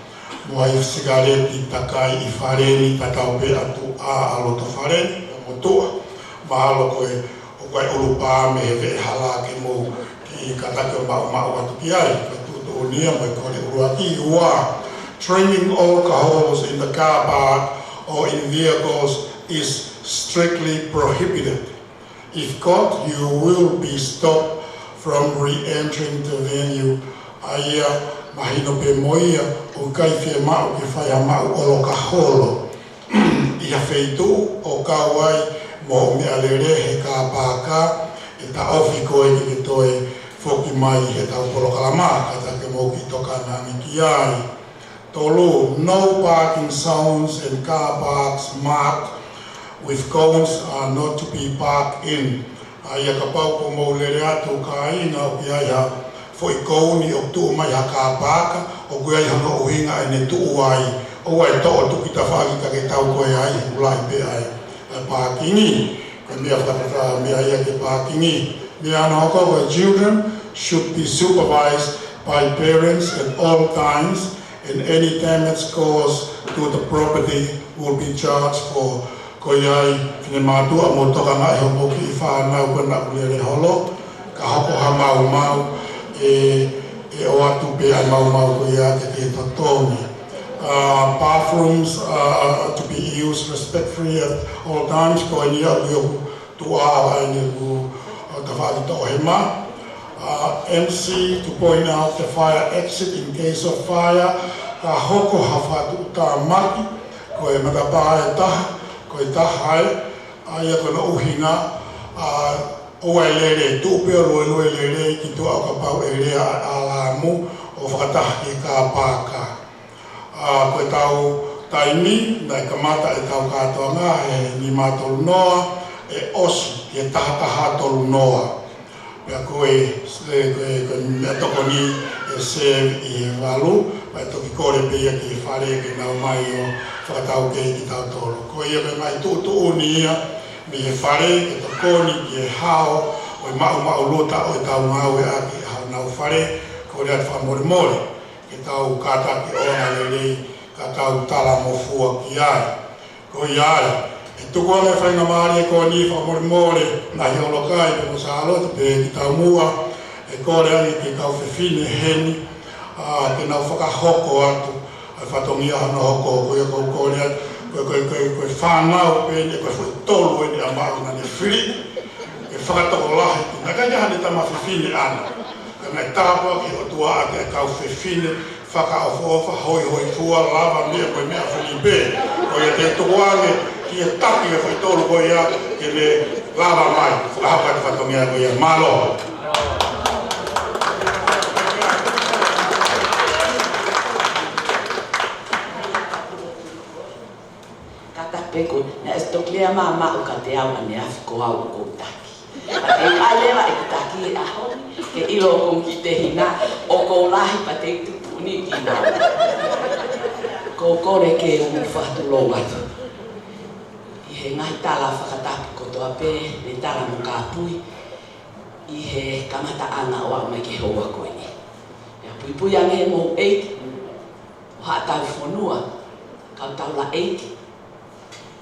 Moai sigareti takai I whareni tatau pe atu a aloto whareni, Kolomotu'A. Mahalo koe o kai ulupa me hewe hala ke mo ki katake o mau atu ki ai. Katuto o nia mai kore uruaki ua. Drinking alcohols in the car park or in vehicles is strictly prohibited. If caught, you will be stopped from re-entering the venue. Aia mahino pe moia o kai whia mau ke whaia mau o ka holo. Ia wheitu o ka wai mo me alere he ka pāka e ta ofi koe ki toi whoki mai he tau Kolokalama kata ke mo ki toka nani ki ai. Tolu, no parking zones and car parks marked with cones are not to be parked in. Aia ka pau ko mo lere atu ka ina o ki ai ha foi kouni o tu mai ha ka paka o ku ai hanga o hinga ene tu ai o ai to o tu kita whaki ka ke tau koe ai ulai pe ai parkingi ka mea whakata mea ia ke parkingi mea ana hoko children should be supervised by parents at all times, and any damage caused to the property will be charged for. Koiai whine mātua mo toka ngai homo ki whanau kona ulere holo, ka hoko ha mau e o atu pe ai mau koia te te tatoni. Bathrooms are to be used respectfully at all times, ko ni au yo tu a ai ni ku ta whaki to hema. MC to point out the fire exit in case of fire, ka hoko ha whatu ta maki, ko e matapa e taha, ko e tahai, aia kona uhinga, o ai lere, tūpea loe lere, ki tu au ka pau e rea ala mu, o whakataha ki ka pāka. Ko e tau taimi, nai ka mata e tau katoa ngā, e ni mātolu noa, e osi, ki e taha tolu noa. Pea koe mea toko ni e se I walu, mai toki kore pia ki e whare ke nau mai o whakatau ke ki tau tolo. Koe ia me mai tūtu uni ia, me e whare ke toko ni ki e hao, o e mau lota o e tau ngau e aki hao nau whare, kore atu whamore ke tau kata ki ona lelei, ka tau tala mo fua ki ai. Koe ai, e tuku ame whainga maari e koe ni whamore na hiolo kai pe mo sa alota pe ki tau mua, e kore ani ki kau whewhine heni, Te nau whakahoko atu, ai whatongia hana hoko, koe whanau pēne, koe whaitolu e ni a mauna ni whiri, e whakatoko lahi tu, nā kai hane tama whiwhine ana. Ka ngai tāpua ki o tua ake a kau whiwhine, whakaofa, hoi tua, lava mea, koe mea whini bē, koe te tuange, ki e taki e whaitolu koe ia, ke le lava mai, whakahapa te whatongia koe ia, malo. Peko, na estoklea Maukakala ne afiko au ko taki. Pate aleva e taki e aho, ke ilo kong ki te hina, o ko lahi pate tupuni ki nā. Ko kore ke umu whatulo watu. I he ngai tala whakatapu kotoa pē, ne tala mo ka pui, i he kamata ana o au mai ke hoa koe ni. Ia pui ange mo eiki, o haatau whanua, kau taula eiki.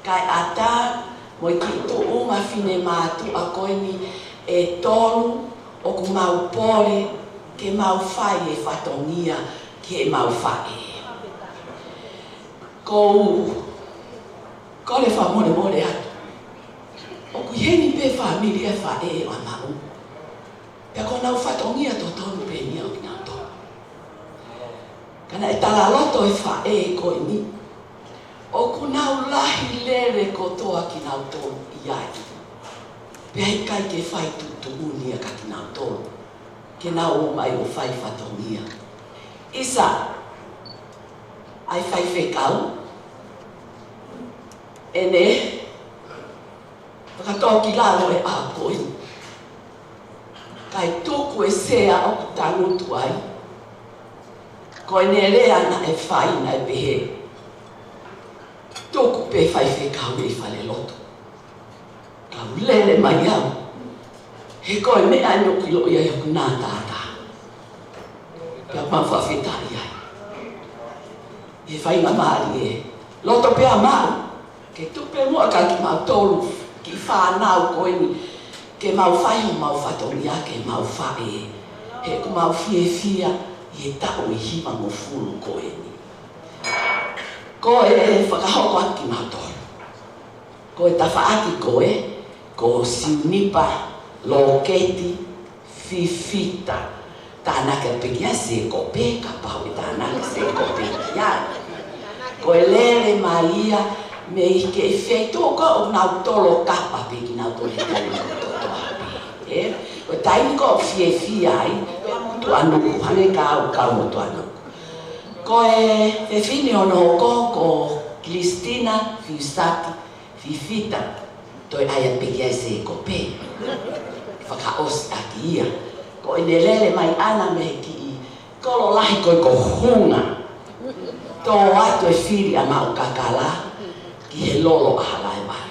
Kai ata mo ki to uma fine matu a koini e tolu o ku mau pole ke mau fai e fatongia ke mau fai. Ko le fa more atu. O ku heni pe familia fa e o mau. Pe ko nau fatongia to tolu pe ni o kina to. Kana e tala loto e fa e koini. O ku nau lahi lere kotoa ki nau tolu iai. Pehai kai ke whai tutu unia ka ki nau tolu. Ke nau o mai o whai whatongia. Isa, ai whai whekau. E ne, whakatoa ki lalo e a koi. Kai tuku e sea o ku tangutu ai. Koe ne rea na e whai na e pehe. Tōku pē whai whekau e whale loto. Kau lele mai au. He koe mea noki lo ia iaku nā tātā. Pea mawha whetai ai. He whai ngā maari e. Loto pēa mau. Ke tupe mua ka ki mau tolu. Ki whānau koe ni. Ke mau whaiho mau whatongi ake mau whae. He ku mau whia. I e tau i hima mo fulu koe ni. Ko e whakahoko aki nā tōru. Ko e tawhaaki koe, ko siunipa, loketi, Fifita. Tānaka pekia se ko pe, ka pau e tānaka se ko pe kia. Ko e lere mai ia, me i ke e wheito ko o nau tolo kapa pe ki nau tolo totoa pe. Ko taini ko fie ai, tu anuku, hane kau mo tu anuku. Ko e whiwhine ono ko Cristina, Fiusati, Fifita. Toi aia peki ai se ko pe. Whakaosi aki ia. Ko e ne lele mai ana me ki i. Kolo lahi koe ko hunga. Tō atu e whiri a Maukakala ki he lolo a halai wai.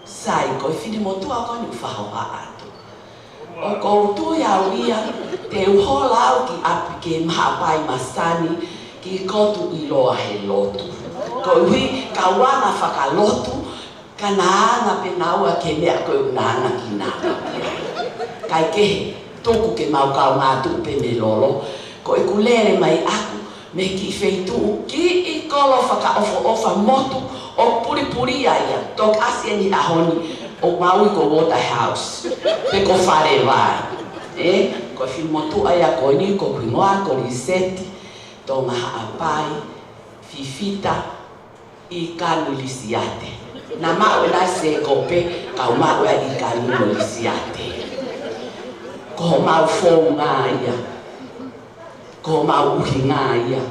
Sai ko e whini motua ko ni whahoa atu. O ko tu iau ia te uhola au ki api ke mahapai masani ki kotu i loa he lotu. Ko hui ka wana whakalotu, ka naanga pe naua ke mea koe naanga ki nāna. Kai kehe, tuku ke maukau ngātu pe me lolo, ko i kulere mai aku, me ki wheitu, ki i kolo whakaofa motu, o puri aia, tok asia ni ahoni, o maui ko Waterhouse, pe ko whare wai. Ko whimotu aia ko ni, ko whinoa, ko riseti, tō ngaha apai, Fifita, i kanu lisiate. Na mau na se kope, kau mau i kanu lisiate. Ko mau fōu ngā ia, ko mau uhi ngā ia.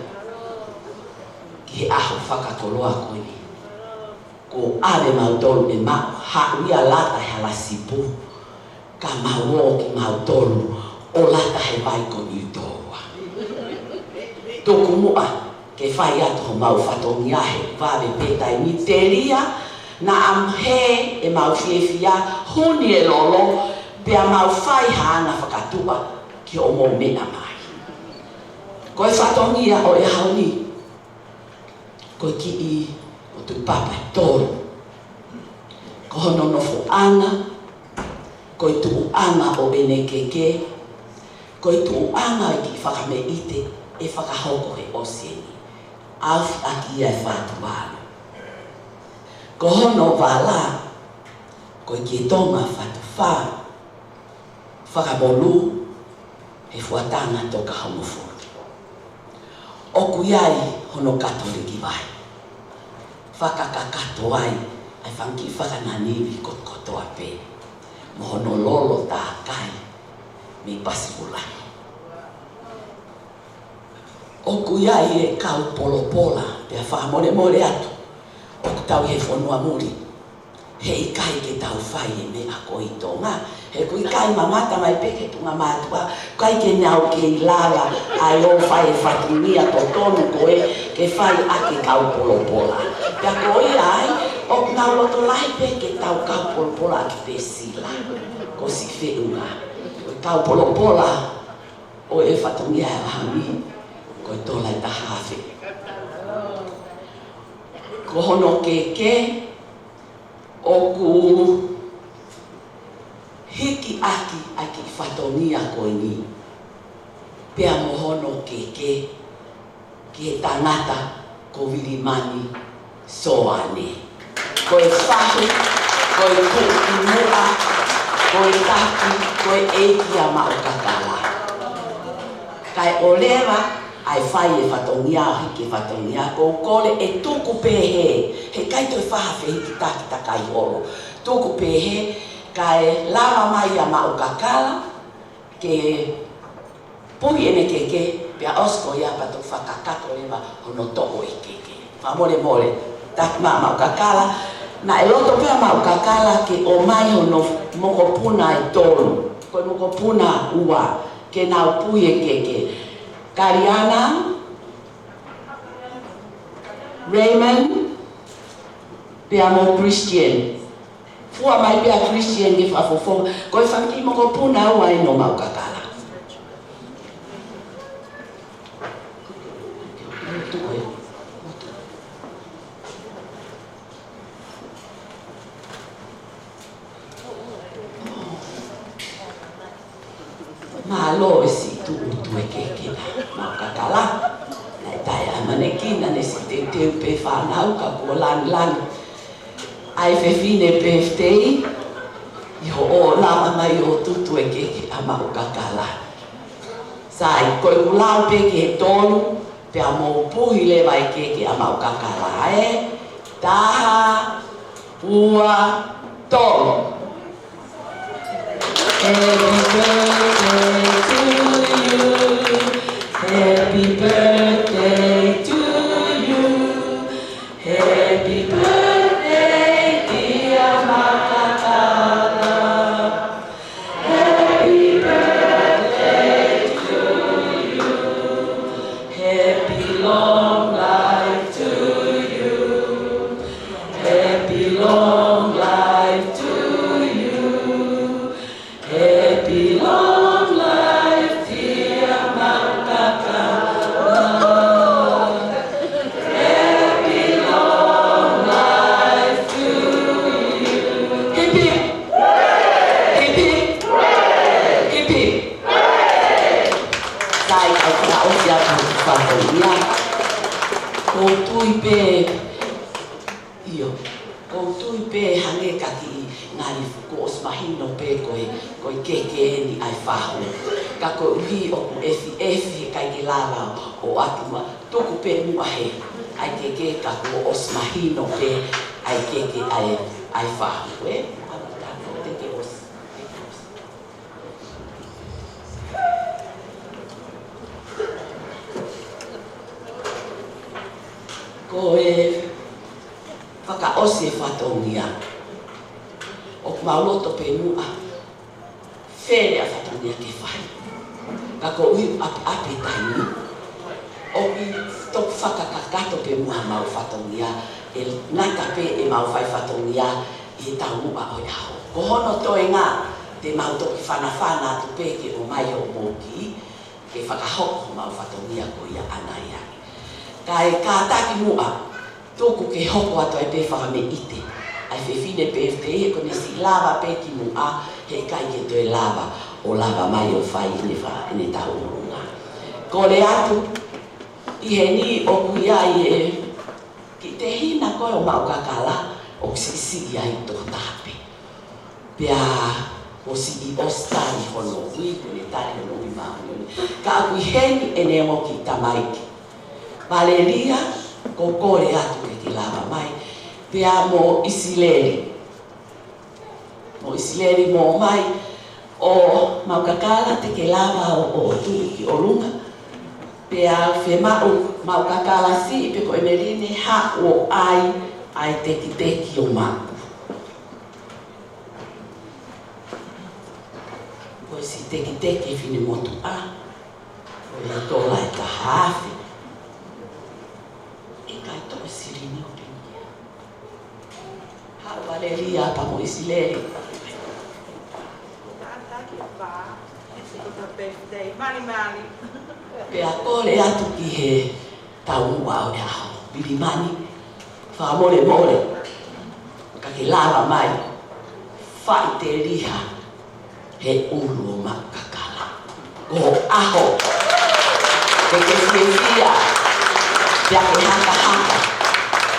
Ki aho whakakoloa koe ni. Ko ave mau tolu e mau, hauia lata he lasipu. Ka mau o ki mau tolu, o lata he vai ko ni tōua. Tōku mua, ke whai atu ho mau whatongi ahe, wāwe pētai ni te ria, na amhe e mau whiewhia, huni e lolo, pea mau whai haana whakatupa ki o mō mena mai. Ko e whatongi a o e hauni, ko ki i o tu papa tōru, ko hono nofo anga, ko i tu anga o ene keke, ko i tu anga i ki whakame ite, e whakahoko he osieni. Awhi aki ia e whātuāna. Ko hono wāla, ko i ki tonga whatuwha, whakamolu, he fuatanga toka homofuru. Oku iai hono katoliki vai. Whakakakato ai, ai whanki whakananiwi kotoa pe. Mo hono lolo tā kai, mi pasikulai. Oku iai e kau polopola, pia whakamore atu. Oku tau he whanua muri. He ikai ke tau whai e me ako i tonga. He ku ikai mamata mai peke tunga mātua. Kai ke nau ke i lala ai o whai e whatungia to tonu koe ke whai ake kau polopola. Pia koe ai, oku nau loto lai peke tau kau polopola ake pe sila. Ko si whiunga. Kau polopola o e whatungia e wahami. Ko tola i tahawhi. Ko hono keke, oku hiki aki whatonia koe ni. Pea mohono keke, ki he tangata ko Leimoni soane. Koe whahu, koe kukinua, koe taki, koe eiki a Maukakala. Kai olewa, ai whai e whatongia, hiki whatongia, ko kore e tuku pehe, he kaito e whahawhi hiki takita kai oro. Tuku pehe, kai lava mai a Maukakala, ke puhi ene keke, pia osko ia pato whakakato lewa hono toko e keke. Whamore, tak Maukakala, na e loto pia Maukakala ke o mai hono mokopuna e tolu, koe mokopuna ua, ke nau puhi e keke. Kariana, Raymond, pia mo Christian. Fua mai pia Christian ke whafofo. Koe whanki mo ko puna ua e no Maukakala. Malo e si tu e keke Maukakala. Nai tai a manekina ne si te pe whanau ka kua lan. Ai whewhine pe ftei, i ho o lama mai o tutu e keke a Maukakala. Sai, koe kulau pe ke he tonu, pe a mou puhi lewa e keke a Maukakala e, taha, pua, tonu. Happy birthday to you. Happy birthday, dear Maukakala. Happy birthday to you. Happy long life to you. Happy long life to you. Happy long life, dear Maukakala. Happy long life to you. Hip hip, hip hip, hip hip. Sai ai ka o sia ka whakaia. Ko tui pe, io, ko tui pe hange kaki ngari fuko os mahino pe koe keke ni ai whahu. Ka koe uhi o ku efi kai ke lala o atima. Tuku pe mua he, ai keke ka koe os mahino pe ai keke ai whahu. Teke os. Koe whakaosi e whatongia. O mauloto pe mua, where a whatongia ke whai. Ka ko ui api taini. O ki tok whakakakato pe mua mau whatongia, e naka pe e mau whai whatongia i tau mua o iao. Ko hono toe ngā, te mau toki whanawhana tu pe ke o mai o mōki, ke whakahoko mau whatongia ko ia ana ia. Ka e kātaki mua, tōku ke hoko ato e pe whakame ite. Ai whewhine pe e kone si lava pe ki mua, he kai ke toe lava, o lava mai o whai ine tau urunga. Ko le atu, I he ni o kuiai e ki te hina koe o Maukakala o sisi ai tō tāpe. Pea o si I ostari hono ui, kune tari hono ui mauni. Ka aku heni e ne mo ki tamaiki. Valeria, ko kore atu ke ki lava mai. Pea mo Isileri. Mo Isileri mo mai o Maukakala te ke lava o tui ki o lunga. Pea whe Maukakala si pe ko emerine ha o ai teki o maku. Ko si teki Kolomotu'A, o ia tola e ta hawhi. E kai to sirini o pinia. Ha o Valeria pa mo Isileri. Pea kore atu ki he taunua o Faiaho, Leimoni, whamore, ka ke lava mai, whai te riha, he ulu o Maukakala. Ko aho, ke Fifita, pea ke haka,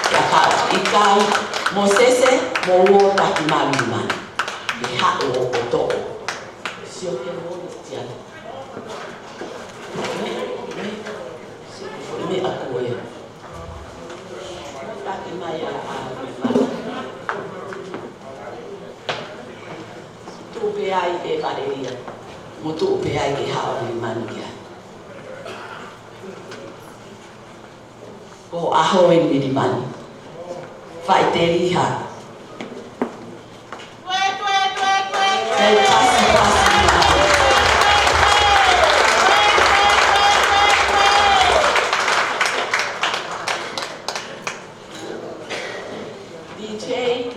pea ka ikai, mo sese, mo uo taki Leimoni, ke hako o Okatopa. Sio ke mo tiata. Me aku ya. Taki mai a tu pe ai e Valeria. Mo tu pe ai ke hao Leimoni kia. Ko aho e Leimoni. Fai te riha.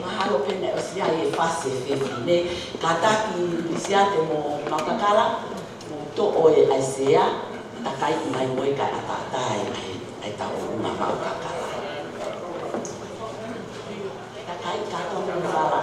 Mahalo pene o sia e fase fefine. Kataki lisiate mo Maukakala, mo to o e aisea, takai mai moe ka atatai ai tau uma Maukakala. Takai kato mo wala.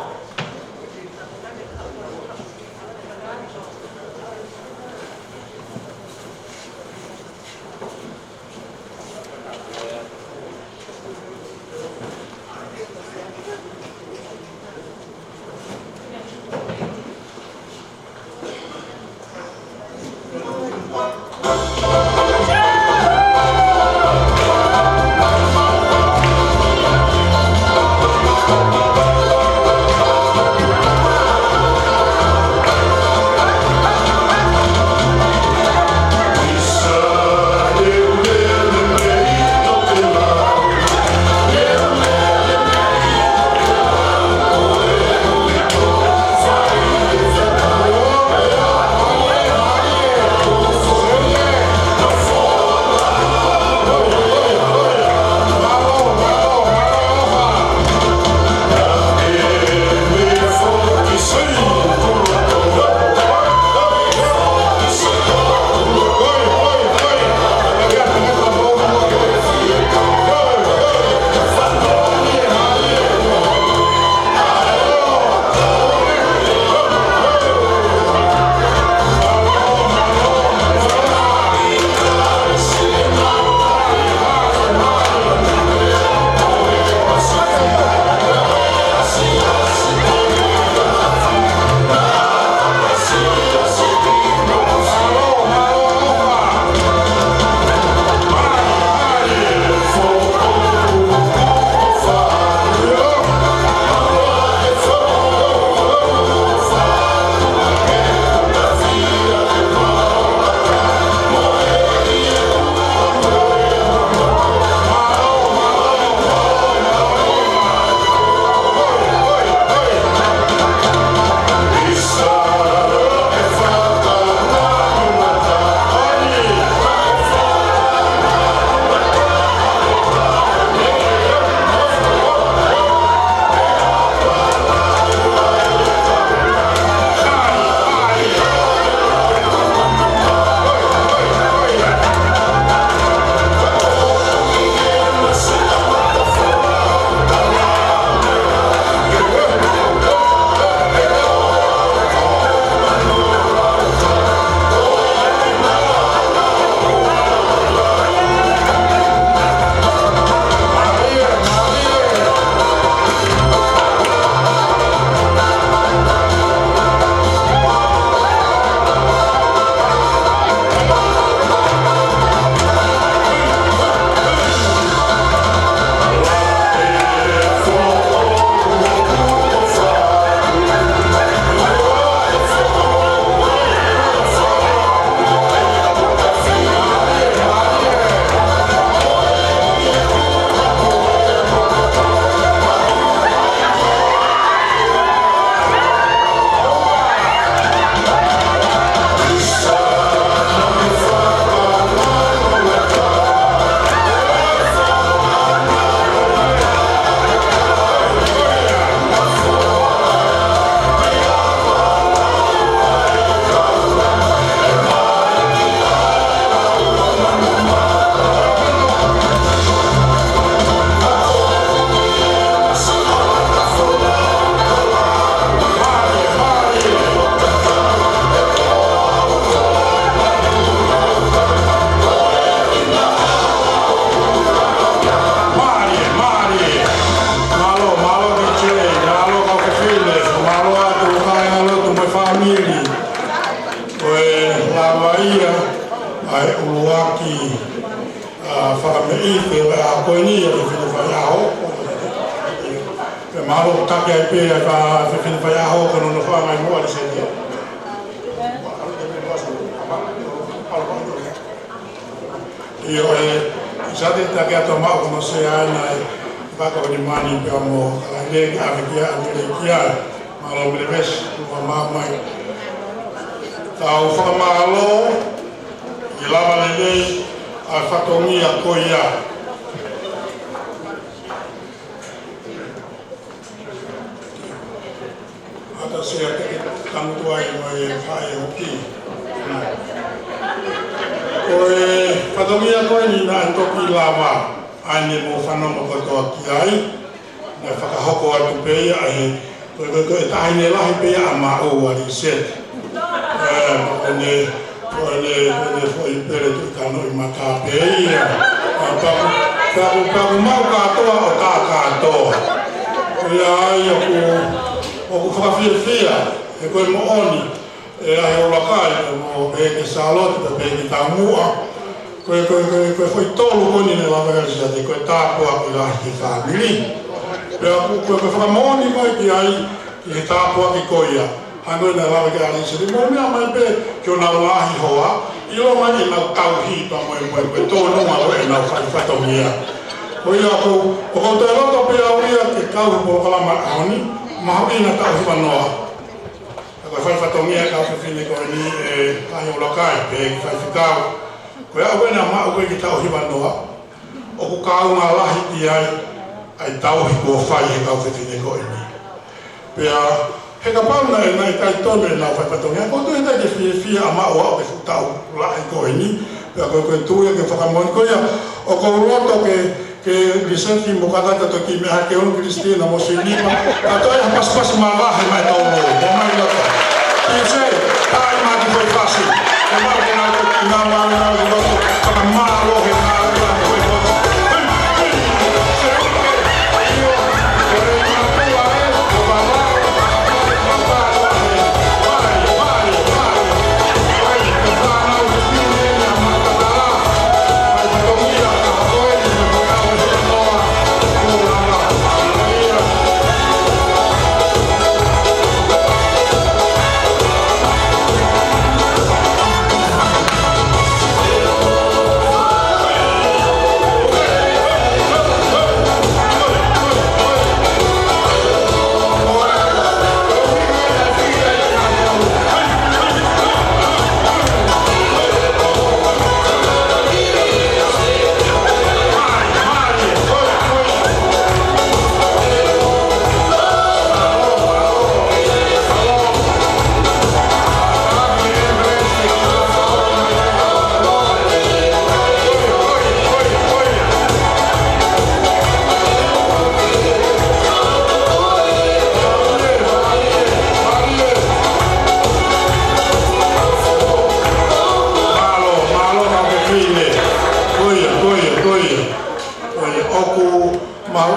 i te a koe ni a whiwhine Faiaho. Pe maro take ai pe ai ka whiwhine Faiaho kono no whangai mua ni se tia. Io sa te take ato mau kono se ana e whakao ni mani pe amo le awhikia a le kia maro mele ves tua mamai. Tau whakamalo i lava lelei a whatongi a koia. Ata sea te tantua i mai e Faiaho ki. Koe whatongi a koe ni na toki lava aine mo whanonga katoa ki ai. Na whakahoko atu peia ahe koe taine lahi peia a mao wari set. Ene foi pere tu kano i makapeia. Paku Maukakala o katoa. Ia ai oku whakawhiawhia e koe mo oni e ahe o lakai mo peke saloti pe peke tamua. Koe hoi tolu koni ne laversia te koe tāpua ki lahi ki whamiri. Pea koe whakamoni mai ki ai ki he tāpua ki koia. Hanoi na lawa ki ari siri, mo mea mai pe ki o nau lahi hoa, i o mai e nau tauhita mo e koe tōnua o e nau whaiwhatongia. O ia ko, o te roto pe au ia ke kauhi po kalama aoni, mahu ina tauhi wanoa. A koe whaiwhatongia kauhi whine koe ni e tahi o lakai, pe ki whaifitau. Koe au ena mau koe ki tauhi wanoa, o ku kaunga lahi ki ai tauhi kua whai he kauhi whine koe ni. Pea, he ka pauna e nai kai tonu e nau whaipatongia, ko tu he tai ke whia a maua o ke whutau lai koe ni, pea koe tuia ke whakamoni koe ia, o ko roto ke Vicenti mo katata to ki meha ke onu Kristina mo sinima, ka toi ha paspasi ma lahe mai tau mo, mo mai lata. Ki se, tai ma ki koe whasi, ke mau ke nau ki nau roto, kaka maa lohe nā ua koe roto.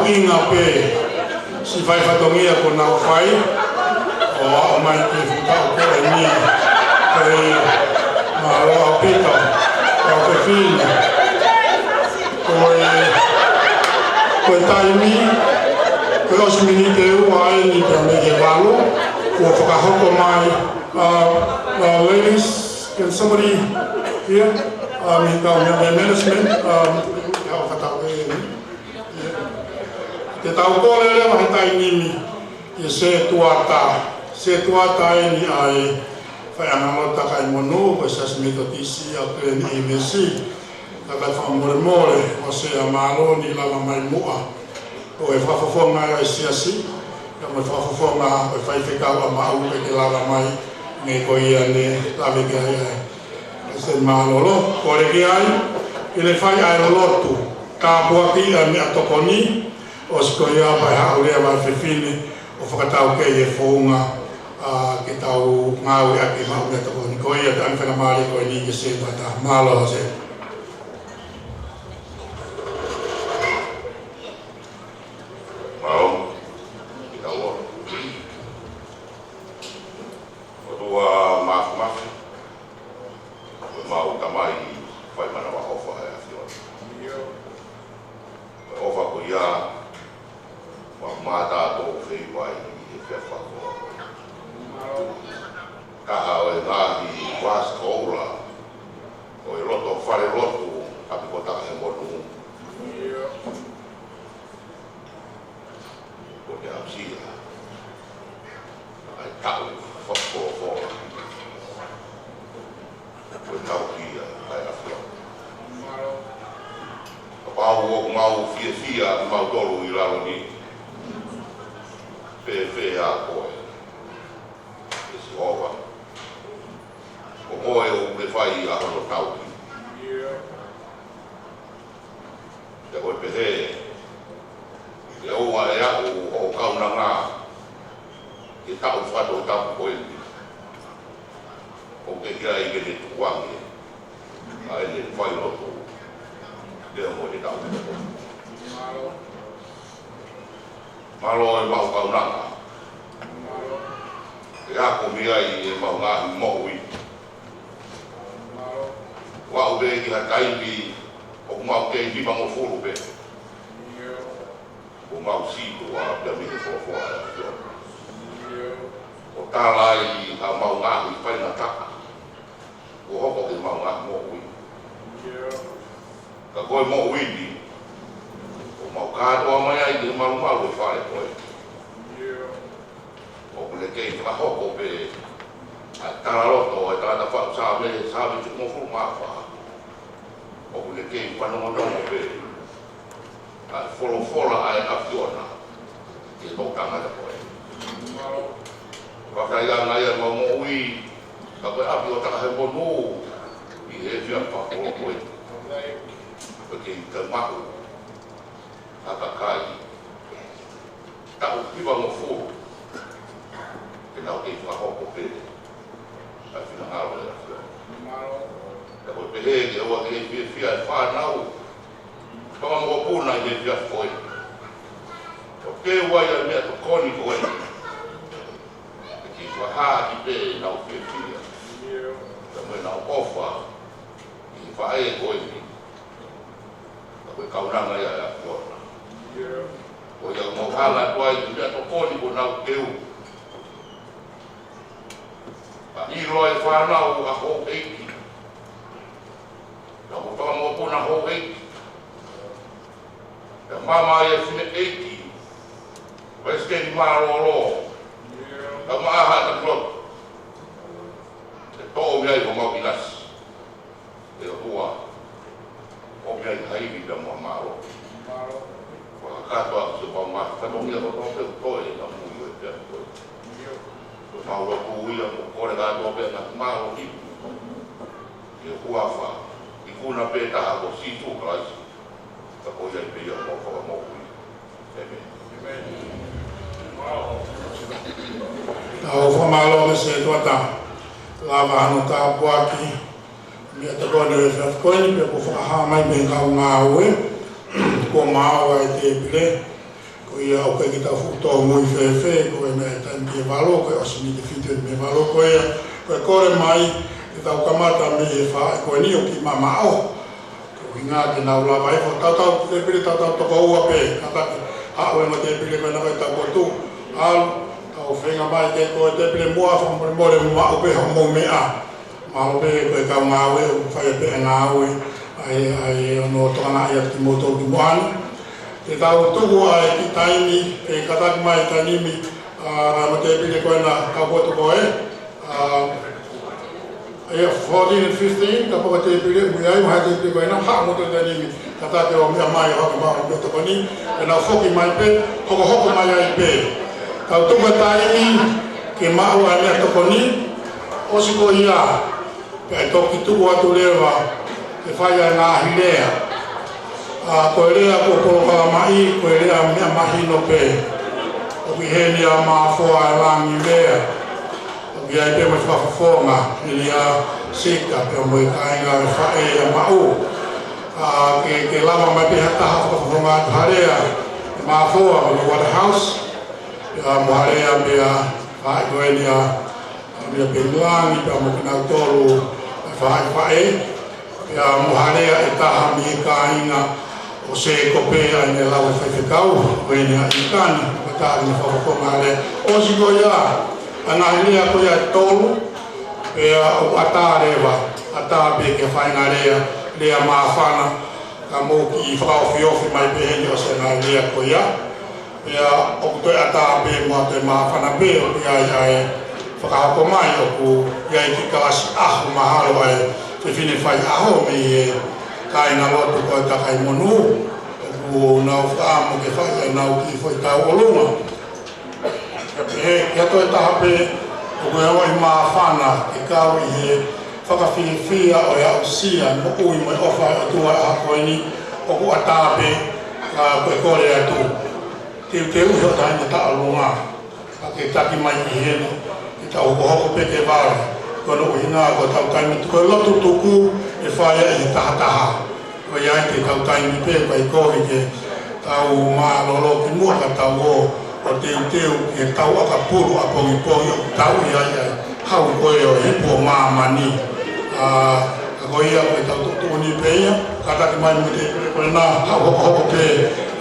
Inga pe si vai whatongia ko nau whai o a mai ki whutau ko e ni kei roa pita o ke whina koe taimi koe osmini te ua e ni te me ke walu ko whakahoko mai ladies, can somebody here mi kau me management hau whatau e ni te tau kore lewa he tai nimi i se tuata e ni ai whai anamota kai monu ko sa smito tisi a kre ni imesi taka whamore more o se a maro ni lava mai mua ko e whafafonga e siasi ka mo whafafonga e whai whekau a mau ke lava mai me ko ia ne lave ke ai se malolo kore ki ai i le whai ai lotu ka puaki a mi atokoni o sko ia pai haulea wa whiwhine o whakatau kei e whounga ke tau ngāui ake mau mea toko ni koe ia te anwhana maare koe ni ke se pata mālo se. Mau, ki tau o. O tua mafu, o mau tamai whai mana wa hofa e a whio. tau whakorohora. Koe tau kia ai a whio. Ka pāhu o mau fia mau tolu i raro ni. Whe a koe. E si hoa. O moe o me whai a hono tau ki. Te koe pehe. Te oa e ako o kauna ngā. Ke tau whato tapu koe ni. O ke kia i ke ne tuwangi. A e ne whai roto. Te mo te tau. Malo e mau kaunanga. E ako mea i e mau ngahi mohui. Wau be ki hataimi o mau ke i mango furu be. O mau sito a pia mike fōfōa e a whio. O tālai a mau ngahi whaina taka. O hoko ke mau ngahi mohui. Ka koe mohui ni. O mau kātoa mai ai ke maru e whare koe. O kule kei ka hoko pe a tararoto e tāna whau sāme tuku mo furu mawha. O kule kei whanongonongo pe a whorofora ai a whiona ke tōkanga ta koe. Whakai anga ia mau mohui ka koe api o taka he monu i he whia whakoro koe. Koe kei ka mahu haka kai tau piwa mo furu ke nau kei whakoko pe a whina ngaro e a whio. Ka koe pehe ke ua ke he whia e whanau kama mo puna i he whia koe. O ke ua ia mea to koni koe. Ke kei whaha i pe nau whia. Ka moe nau ofa i whae koe ni. Ka koe kaunanga ia e a whiona. O ia Maukakala tua i mea to koni ko nau keu. Ka iro e whanau a ho eiki. Ka mo kama mo puna ho eiki. Ka mama e whine eiki. Weske ni maroro. Ka maaha ta klot. Te to'o mea i o mau kilasi. E o tua. O mea i haini da mua maro. Katoa se pau ma katongia ko tope koe na mui e pia koe. Ko mauro kuia mo kore katoa pe na maro ki. Ke huafa i kuna pe taha ko situ klasi. Ka koia i peia mo whaka mo kui. Amen. Tau whamalo me se tuata lava anu ka puaki. Mea te kone e whiafkoini pe ko whakaha mai me kau ngā ue. Ko māua e te pile, ko ia o kai ki tau whukutoa mui whewhe, ko e mea taimi ki e walo, ko e osimi te whitu me walo, ko e kore mai, e tau kamata me e wha, ko e ni o ki mamao, ko i ngā te nau lava e wha, tau te pile, tau toko ua pe, kataki, hao e ma te pile, koe naka i tau kotu, alu, tau whenga mai te ko e te pile mua, whamore mua o pe homo mea, malo pe, ko e kau ngā ue, whai e pe e ngā ue, ai no tona ia ki moto ki moani te tau tuku ai ki taimi e kataki mai tanimi ma te pile koe na kapoto koe ai 14 and 15 ka poka te pile mui ai maha te pile koe na haa moto tanimi kataki o mea mai hoki maha o peto koni e na whoki mai pe hoko mai ai pe tau tuku taimi ke mau ai mea tokoni osiko ia pe ai toki tuku atu lewa e whaia ngā hilea. Koe rea ko Kolokala mai, koe rea mea mahino pe. O ki heni a maa whoa e rangi lea. O ki ai pe mai whawhawhonga, hini a sika, pe o moi kainga e whae e mau. Ke lama mai pe hataha whawhawhonga atu harea, e maa whoa o ni Waterhouse. Mo harea mea whae koe ni a mea pe nuangi, pe o mo kinau tolu e whae. Ia moharea e taha mi e kāinga o se kopea i ne lau whaiwhekau o e nea i kāni o tāri na whawhakonga le. O si ko ia, ana hirea ko ia tolu e o atarewa, atape ke whainga rea maafana ka mōki i whakawhiofi mai peheni o se na hirea ko ia. Ia o kutoi atape mua te maafana pe o ia ia e whakahoko mai o ku iai ki ka asi ahu mahalo ai whiwhine Faiaho mi kai ngā lotu koe takai monu ku nau whaamo ke whai ai nau ki whai tau o lunga. He toi tahape o koe oi maa whana ke kau i he whakawhiwhia o ia usia mo ui mai ofa o tua a koe ni o ku atape ka koe kore atu. Te uhi o tahi na ta alunga a ke taki mai i hene i ta hoko peke vare kono uhi ngā ko tau taimi koe lotu tuku e whaia i tahataha koe iai te tau taimi pe kai kohi ke tau maa lolo ki mua ka tau o teu ke tau aka puru a pongi pongi o tau iai ai hau koe o hipo maa mani ka koe ia koe tau tuuni pe ia ka taki mai mo te koe nā hau hoko pe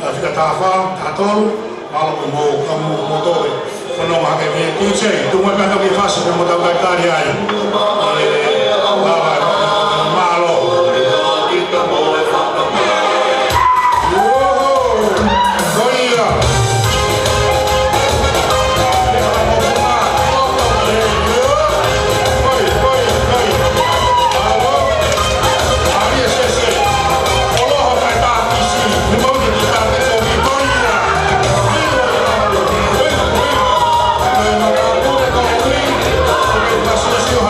whika tāwha, tātolu malo ko mo kamu motore kono ma ke kiche tu mo ka ke fasi mo ta ka kari ai malo Gracias.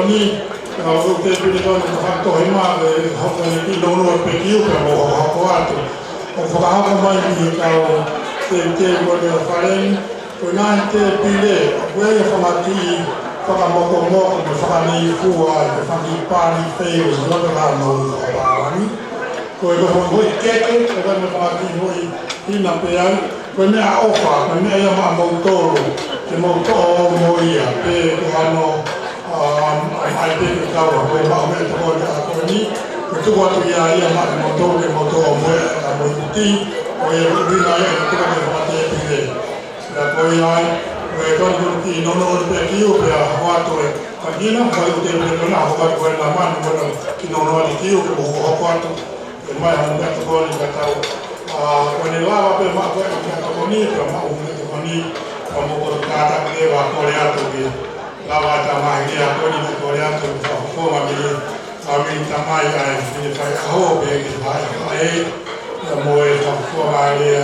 ni o te pini kona ka whakatohi maa e hoko ni ki nono pe kiuka mo hoko atu. O whakahako mai ni kao te kone o whareni, ko nai te pile, koe e whamati whakamoko moko me whakanei fua e te whaki pāri wheo i roto rā no i whakarani. Koe ko hoi keke, koe me whaki hoi hina pe au, koe mea ofa, koe mea ia maa mautoro, te mautoro mo ia, pe ko ano ai pe ke kaua, koe maa mea te hoi a koe ni, koe tuku atu ia maa mautoro ke mautoro mo ia, ka mo i ti, koe e rina ia ke tuku ke whakate e pire. Koe koe ai, koe koni ki nono o pe kiu pe a hoato e kakina, koe o te pire kona, hokai koe na manu koe ki nono o kiu ke mo hoko atu, ke mai hana mea te koni ka tau. Koe ne lawa pe maa koe ka mea te koni, ka maa o mea te koni, ka mo kore kāta ke wa kore atu ke lawa ta mahi ke a koni me kore atu, ka whakoma mire, ka mire ta mai ai, mire Faiaho pe ke Faiaho e, ka mo e whakoma area,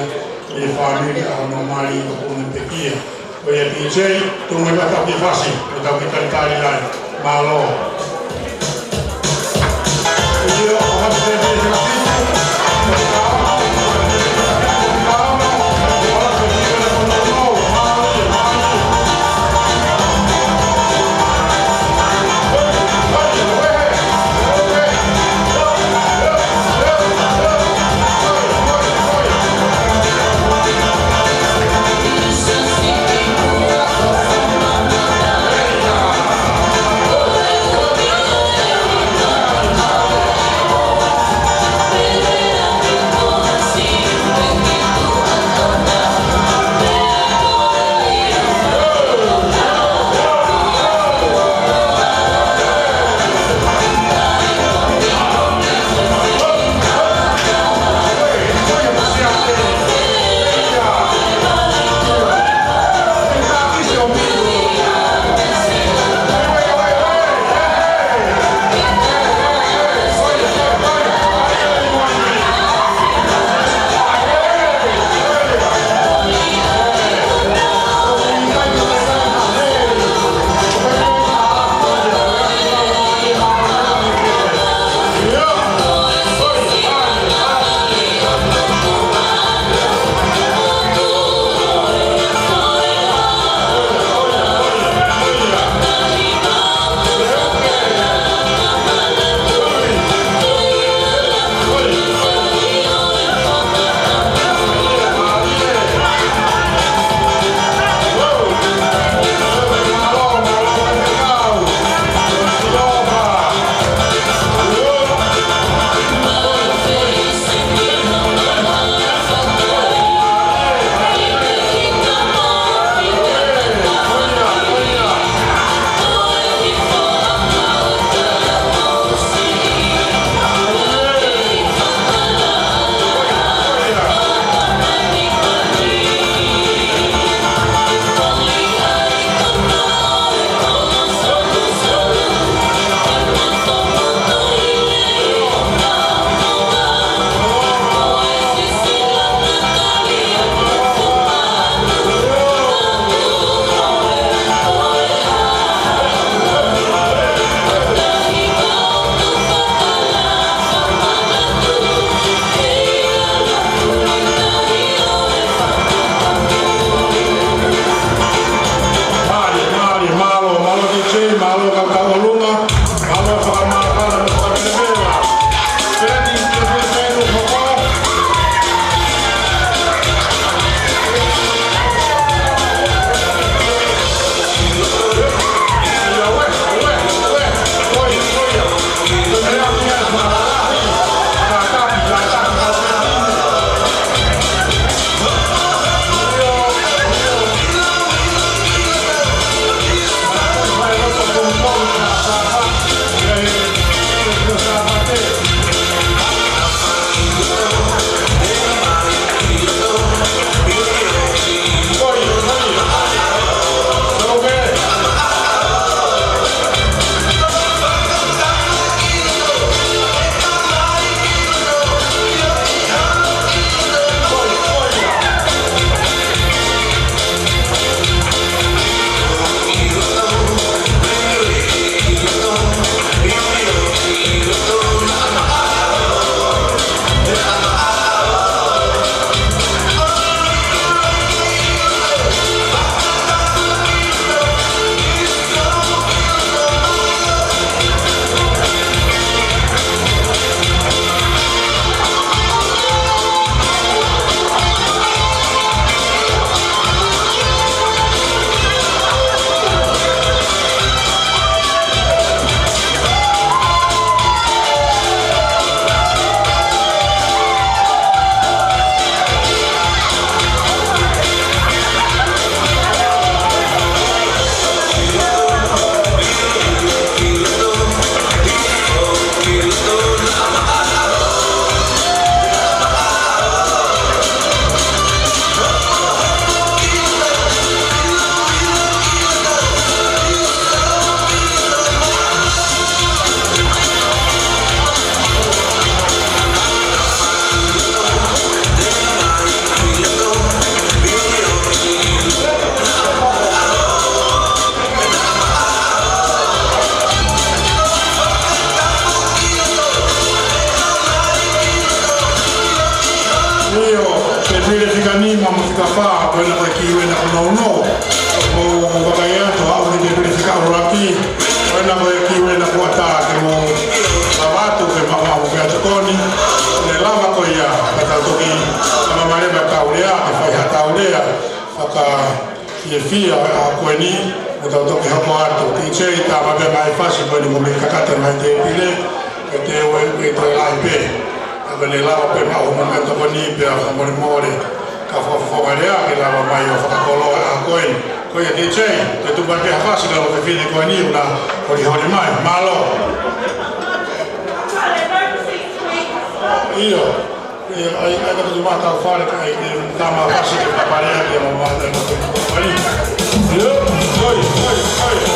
e whamiri a no mari o kone te kia. Koe e PJ, tunga ka tau ki whasi, o tau ki taritari ai, malo. E io, o hatu te te te Oh, pa ko na ko kiwe na ko no mo bakaya to au ni de fika uraki ko na ko kiwe na ko ata ke mo sabato ke mama mo ke tokoni le lava ko ya kata toki ama mare ba kaurea ke fai hataurea aka fia ko ni mo to ke hapo ato ti chei ta ba mai fasi ko ni mo me kakata mai te pile ke te we to lai pe le lava pe ma o momento boni pe a more more ka fo marea ke lava mai o fa kolo a koin ko ya dice te tu ba pe ha fasi la pe fini ko ni una o di hore mai malo io ai ka tu ma ta fare ka ai ta ma fasi ke pa marea ke mo ma ta ko ni io oi mari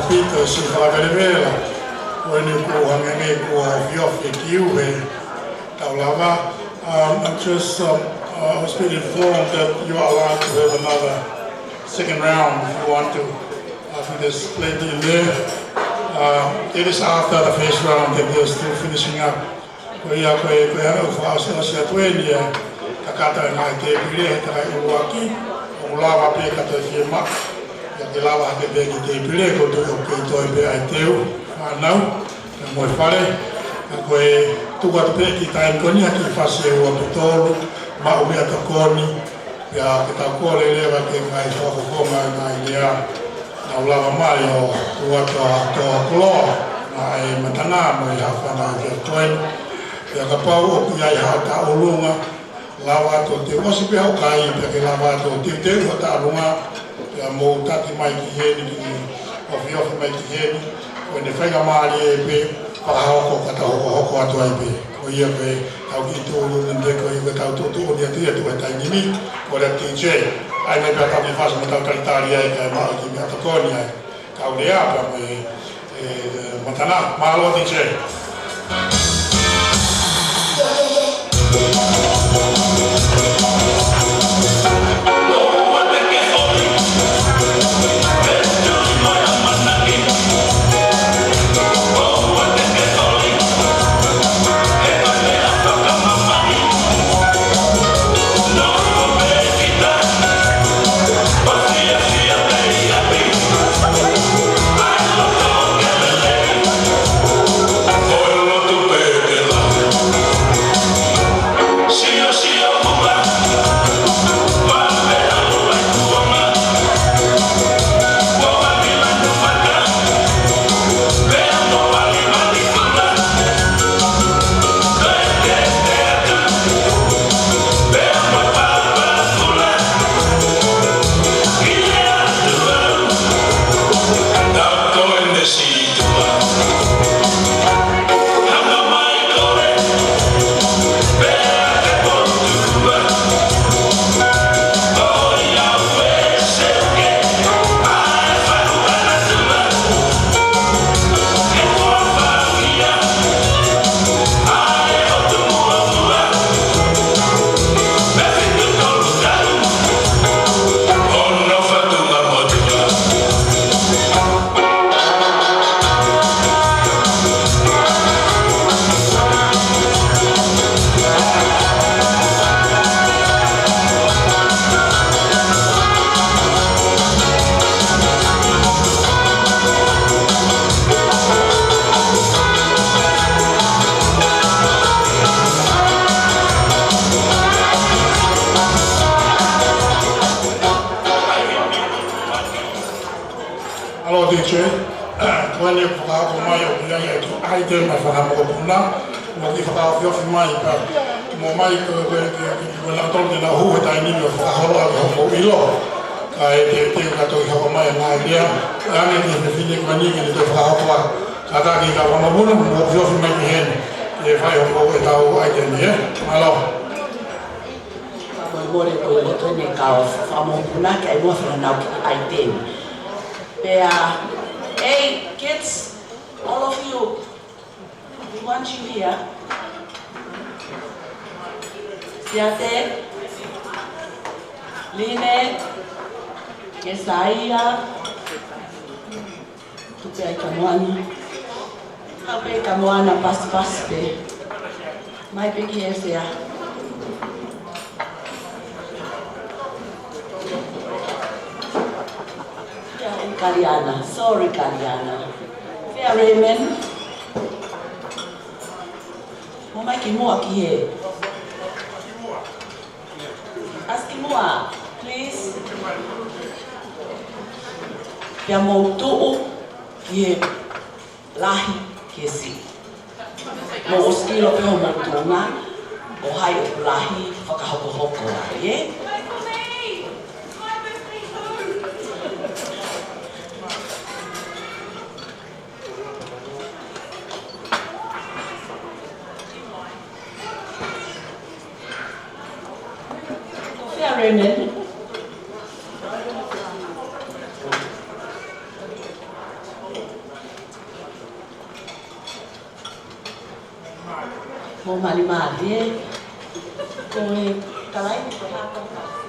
Fifita si whakakarewela. Koe ni ko hangenge ko fiofi kiuhe tau lava. I'm just, I was being informed that you are allowed to have another second round if you want to. I think there's plenty in there. It is after the first round that they're still finishing up. Koe hau whaosia tuenia, takata ngai te pire he takai uruaki, o lava pe kata fie mak. Ia te lava hake pe ki te pire, ko tui o kei toi pe ai teu, whanau, na moe whare. Koe tuka te pe ki taim koni haki whasi e ua pitolu, ma umea ta koni, ia ke tau kore lewa ke ngai whakokonga ngai lea. Nau lava mai o tua toa koloa, na e matana mo i hawhana ke toen. Ia ka pau o ki ai hata olunga, lava to te osi pe hau kai, pia ke lava to te te hata alunga, ia mō tati mai ki heni, ki ofi mai ki heni, o ne whainga maari e pe, whakahoko kata hoko atu ai pe. O ia pe, tau ki tōru nende ko i tau tōtu o nia tia tu e tai nimi, o rea TJ. Ai mai pia tau ki whasa me tau taritari ai, kai maa ki mea takoni ai. Kau rea pa me matana, mahalo TJ. Hey kids, all of you, we want you here. Siate, Line, Kesaia, Tupe Kamuana, Tupe Kamuana Paspe, my big here, here. Kaliana, sorry Kaliana. Fair Raymond. Mama Kimua kihe. Ask Kimua, please. Pia Maukakala kihe lahi kesi. Mo oskilo pe ho Maukakala o hai o lahi whakahoko ye. Mo mali mali ko kalai ni ko hata kasi.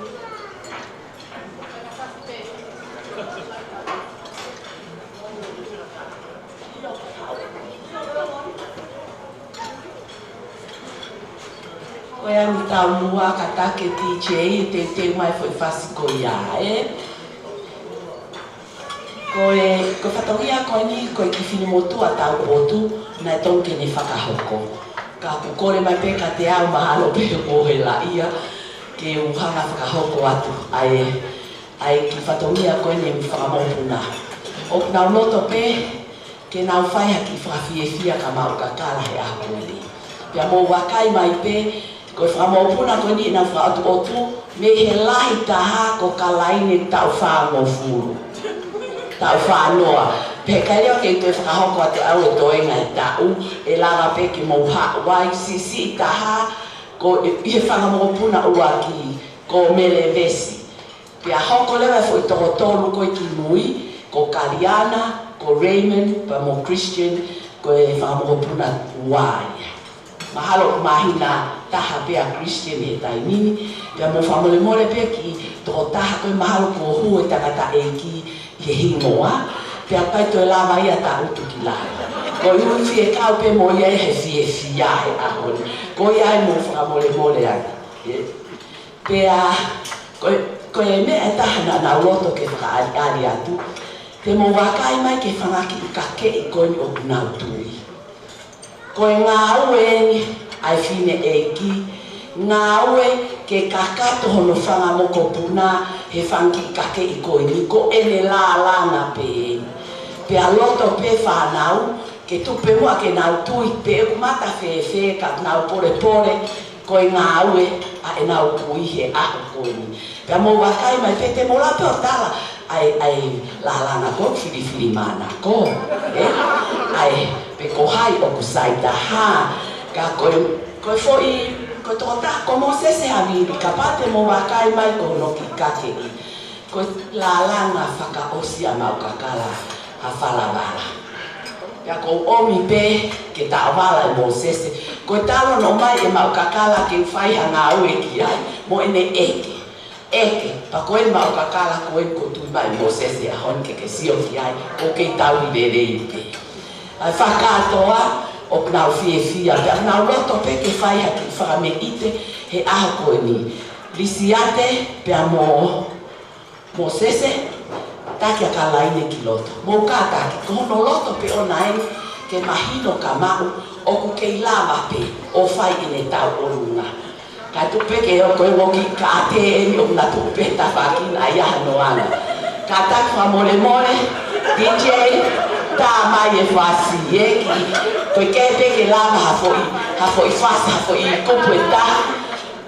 Ko ya mi ta mua kata ke DJ te mai foi fasi ko ya ko fatongia ko ni ko ki fini motu ata botu na tonke ni fakahoko ka ku kore mai pe ka te au mahalo pe ko hela ia ke u hanga fakahoko atu ai ki fatongia ko ni mi fakamopuna o na loto pe ke na fai ki fia ka Maukakala he ako ni pia mo wakai mai pe ko fakamopuna ko ni na fa atu otu me he lahi taha ko kalaine tau fa mo furu tau whanoa. Pekaleo ke te whakahoko atu au e toenga e tau, e langa pe ki mou ha wai sisi taha, ko i he whangamopuna ua ki ko mele vesi. Pea hoko lewa fo i toko tolu ko i ki mui, ko Kaliana, ko Raymond, pa mo Christian, ko e whangamopuna wai. Mahalo mahina taha pea Christian e tai nini, pea mo whamole mole pe ki toko taha ko i mahalo ko hu e takata e ki he hingoa, pia pai toi lava ia ta utu ki lai. Ko iu fie kau pe mo ia he fie fiahe ahoni. Ko ia e mo whakamole mole ana. Pia, ko e mea tahana na loto ke whakaari atu, te mo wakai mai ke whangaki kake i koni o kunau tui. Ko e ngā ue ai fine e ki, ngā ue ke kakato hono whanga moko puna he whangi kake i koe ni ko ene la lana pe a loto pe whanau ke tupe mua ke nau tui pe e kumata whewhe ka nau pore pore ko e ngā ue a e nau kui he aho koe ni pe a mo wakai mai pe te mo la pe o tala ai la lana ko whiri mana ko ai pe ko hai o kusai taha ka koe foi ko tota como se haviri kapate mo wakai mai ko no ki kake i ko la lana whaka osia Maukakala ha whalawala ya ko omi pe ke ta wala mo sese ko talo no mai e Maukakala ke whaiha ngā ue ki ai mo ene eke pa ko e Maukakala ko e ko tui mai mo sese a hon ke sio ki ai o ke tau i rere i te ai whakatoa o nau fia pia nau loto pe ke whai haki whakame ite he aho koe ni. Lisiate pia mo sese taki a ka laine ki loto. Mo ka taki, ko hono loto pe o nai ke mahino ka mau o ku kei lava pe o whai ine tau o runga. Ka tupe ke o koe woki ka ate eni o na tupe ta whakina a iaha noanga. Ka taki wha mole DJ ta mai e fasi e ki ko ke pe ke lava ha foi fasi ha foi kopu e ta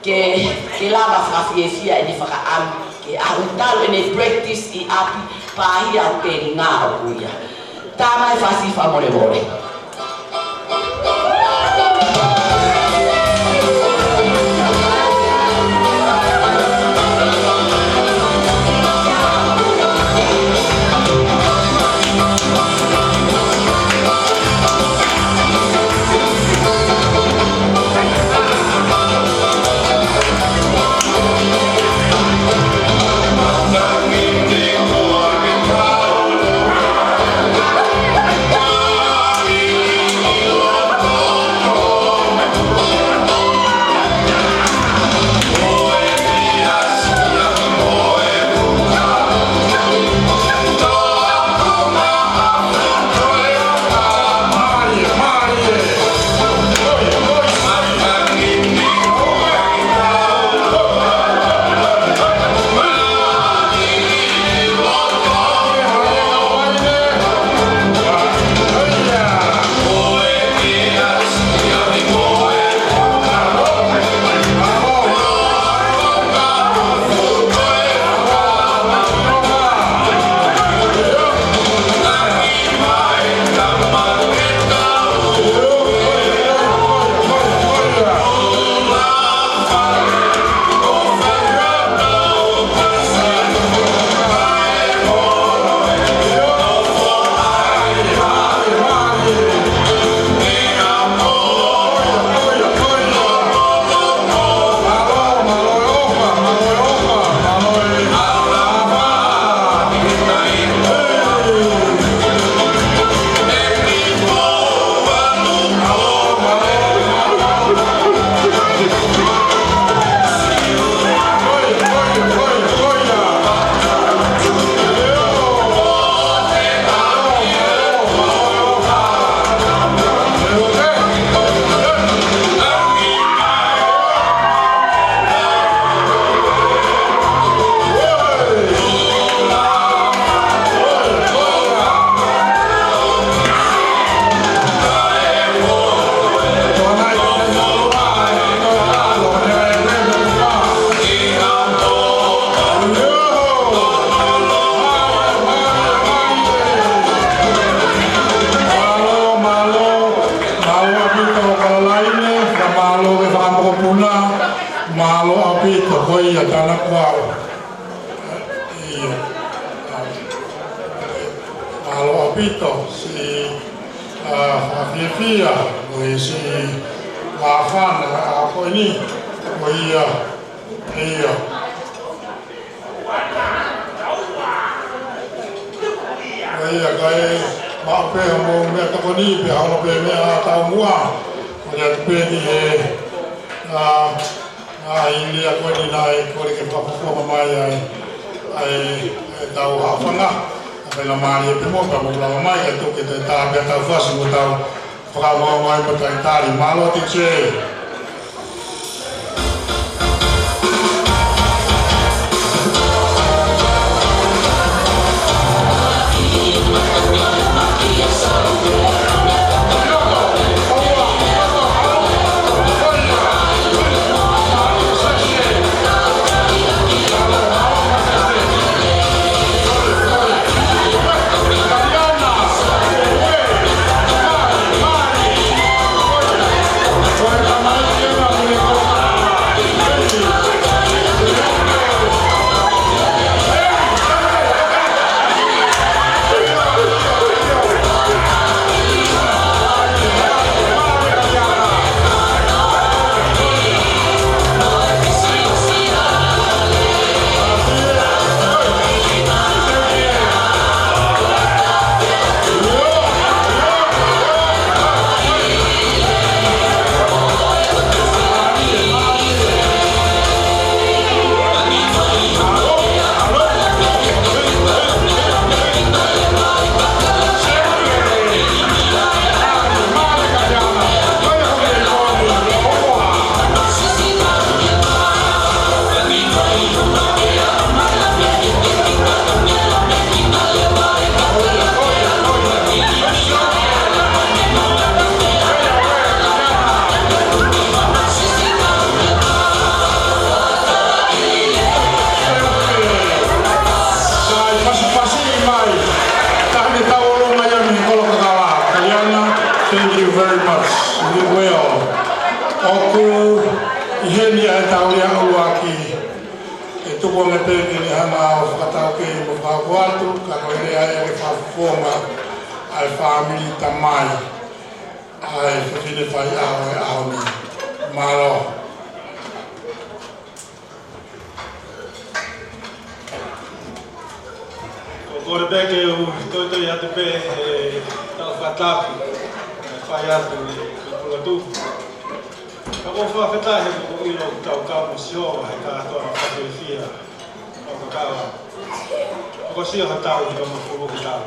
ke lava fasi e fia e faka am ke a utalo ne practice I api pa ia te nga o kuia ta mai fasi fa mole pito si Fifita o si Wafana ako ini o iya kaya mape mo me ta ko ni pe ha pe me ta mua ko ya pe ni ini aku ni nai ko ke pa ko ma ai tau afanga pe la mari pe mo pa mo la mai ke to ke ta be ta fasi mo tau pa mo mai pa ta tari malo ti che Thank you very much. You will. Oku iheni ai tau ia uaki. E tuko me peki ni hana o whakatau ke mo whakuatu, ka koere ai e whakufonga ai whamiri tamai. Ai whiwhine Faiaho e aoni. Malo. Kore beke u toi atu pe tau whatapu, whai atu i Pulatu. Ka ko whawhetai he ko ilo tau kamo sioa he ka atoa na whawhewhia Maukakala. Ko sio hatau i kama whuru ki tau.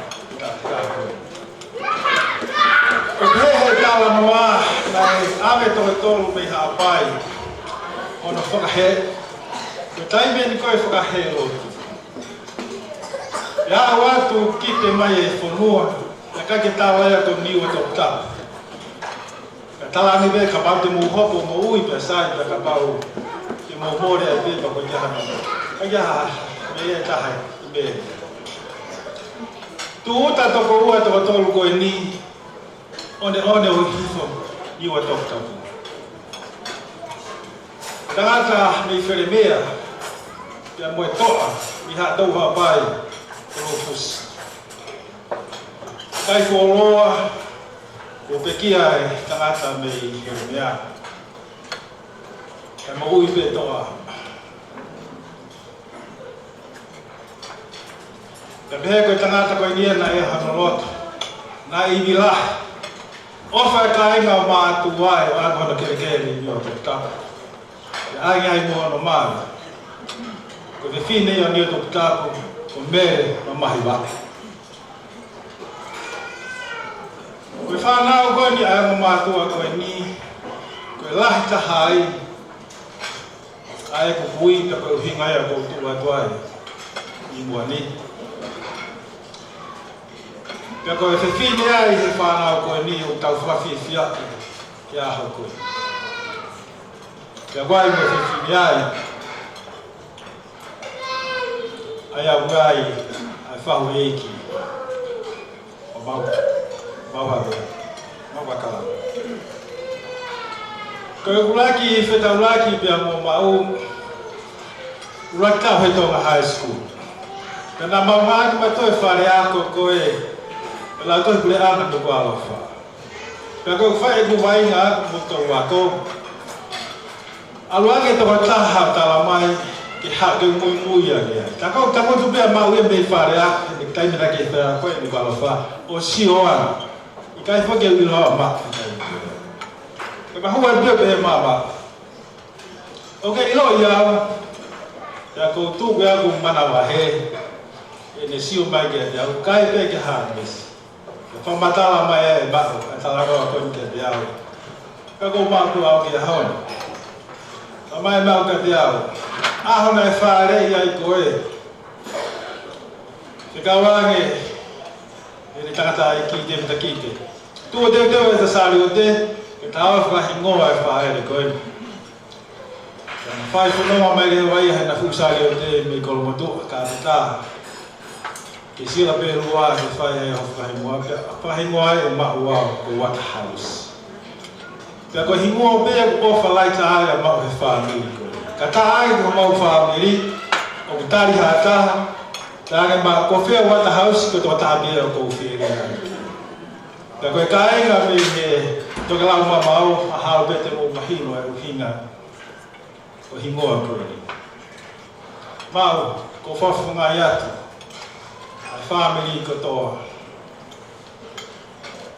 Ko pehe tala noa nai ave toi tolu mei haapai ona whakahe. Ko taimea ni koe whakahe lotu. Ya watu kite mai e whanua, na kake tawa ea tō niwa tō tapu. Ka talani be ka pau te mūhopo mo ui pe sai pe ka pau te mūhore e be pa ko jaha nana. Ka jaha me e tahai i be. Tu uta toko ua tō tōlu koe ni, one o hifo niwa tō tapu. Tangata me i where mea, pia moe toa, i ha tau hapai, Rufus. Kai koloa o pekia e tangata me i Jeremia. Kai maui pe toa. Ka pehe koe tangata koe nia na e hanoloto. Na i mila. Ofa e ka inga maa tuwai o agona kerekere i o te tapa. E ainga i mua no maa. Ko te whine i o nio te tapa. O mere ma mahi wale. Koe whanau koe ni ae matua koe ni, koe lahi tahai, ae ko kui ta koe uhingai a koutu atuai i mua ni. Pia koe whiwhine ai he whanau koe ni o tau whawhi fiatu ki aho koe. Pia koe me whiwhine ai, ai au ngai ai whahu eiki o Maukakala. Koe ulaki whetau laki pia mo mau ulaki tau he tonga high school. Ka nā maumāki ma toi whare ako koe la ko kule ana to kwa lo fa pe ko fa e ku vai nga mo to wa ko alwa ke to ta ha ta la mai ki ha ke mu ya ke ta ko tu be ma we be fa ya ni tai me na ke ta ko ni ba lo fa o si o ana i kai fa ke wi lo ma ke ba ho wa be ma ba okay ilo ya ko tu ga ku mana wa he ne si o mai ke ya kai pe ke ha mes fa mata la mai ba ta la ko ke ya ka ko ma ku au ke ha mai Maukakala a hona fa re ia i koe te kawange e tangata i ki te mtakite tu o te e te sari o te ke tawa whahingoa e whaare le koe whai whanoma mai le wai hai na fusari o te me Kolomotu'A ka te tā ke sila perua ke Faiaho whahingoa e mahua ko Water House Pea ko hingoa pea ko whalai taha ia mau he whamiri ko. Ka taha ko mau whamiri, o ku tari hataha, tāne ma ko whea Water House ko tō tāpia o ko whea rea. Pea koe kāinga me he toka lau mamau, a hao pete mo mahino e uhinga o hingoa koe ni. Mau, ko whawhunga i atu, a whamiri ko tō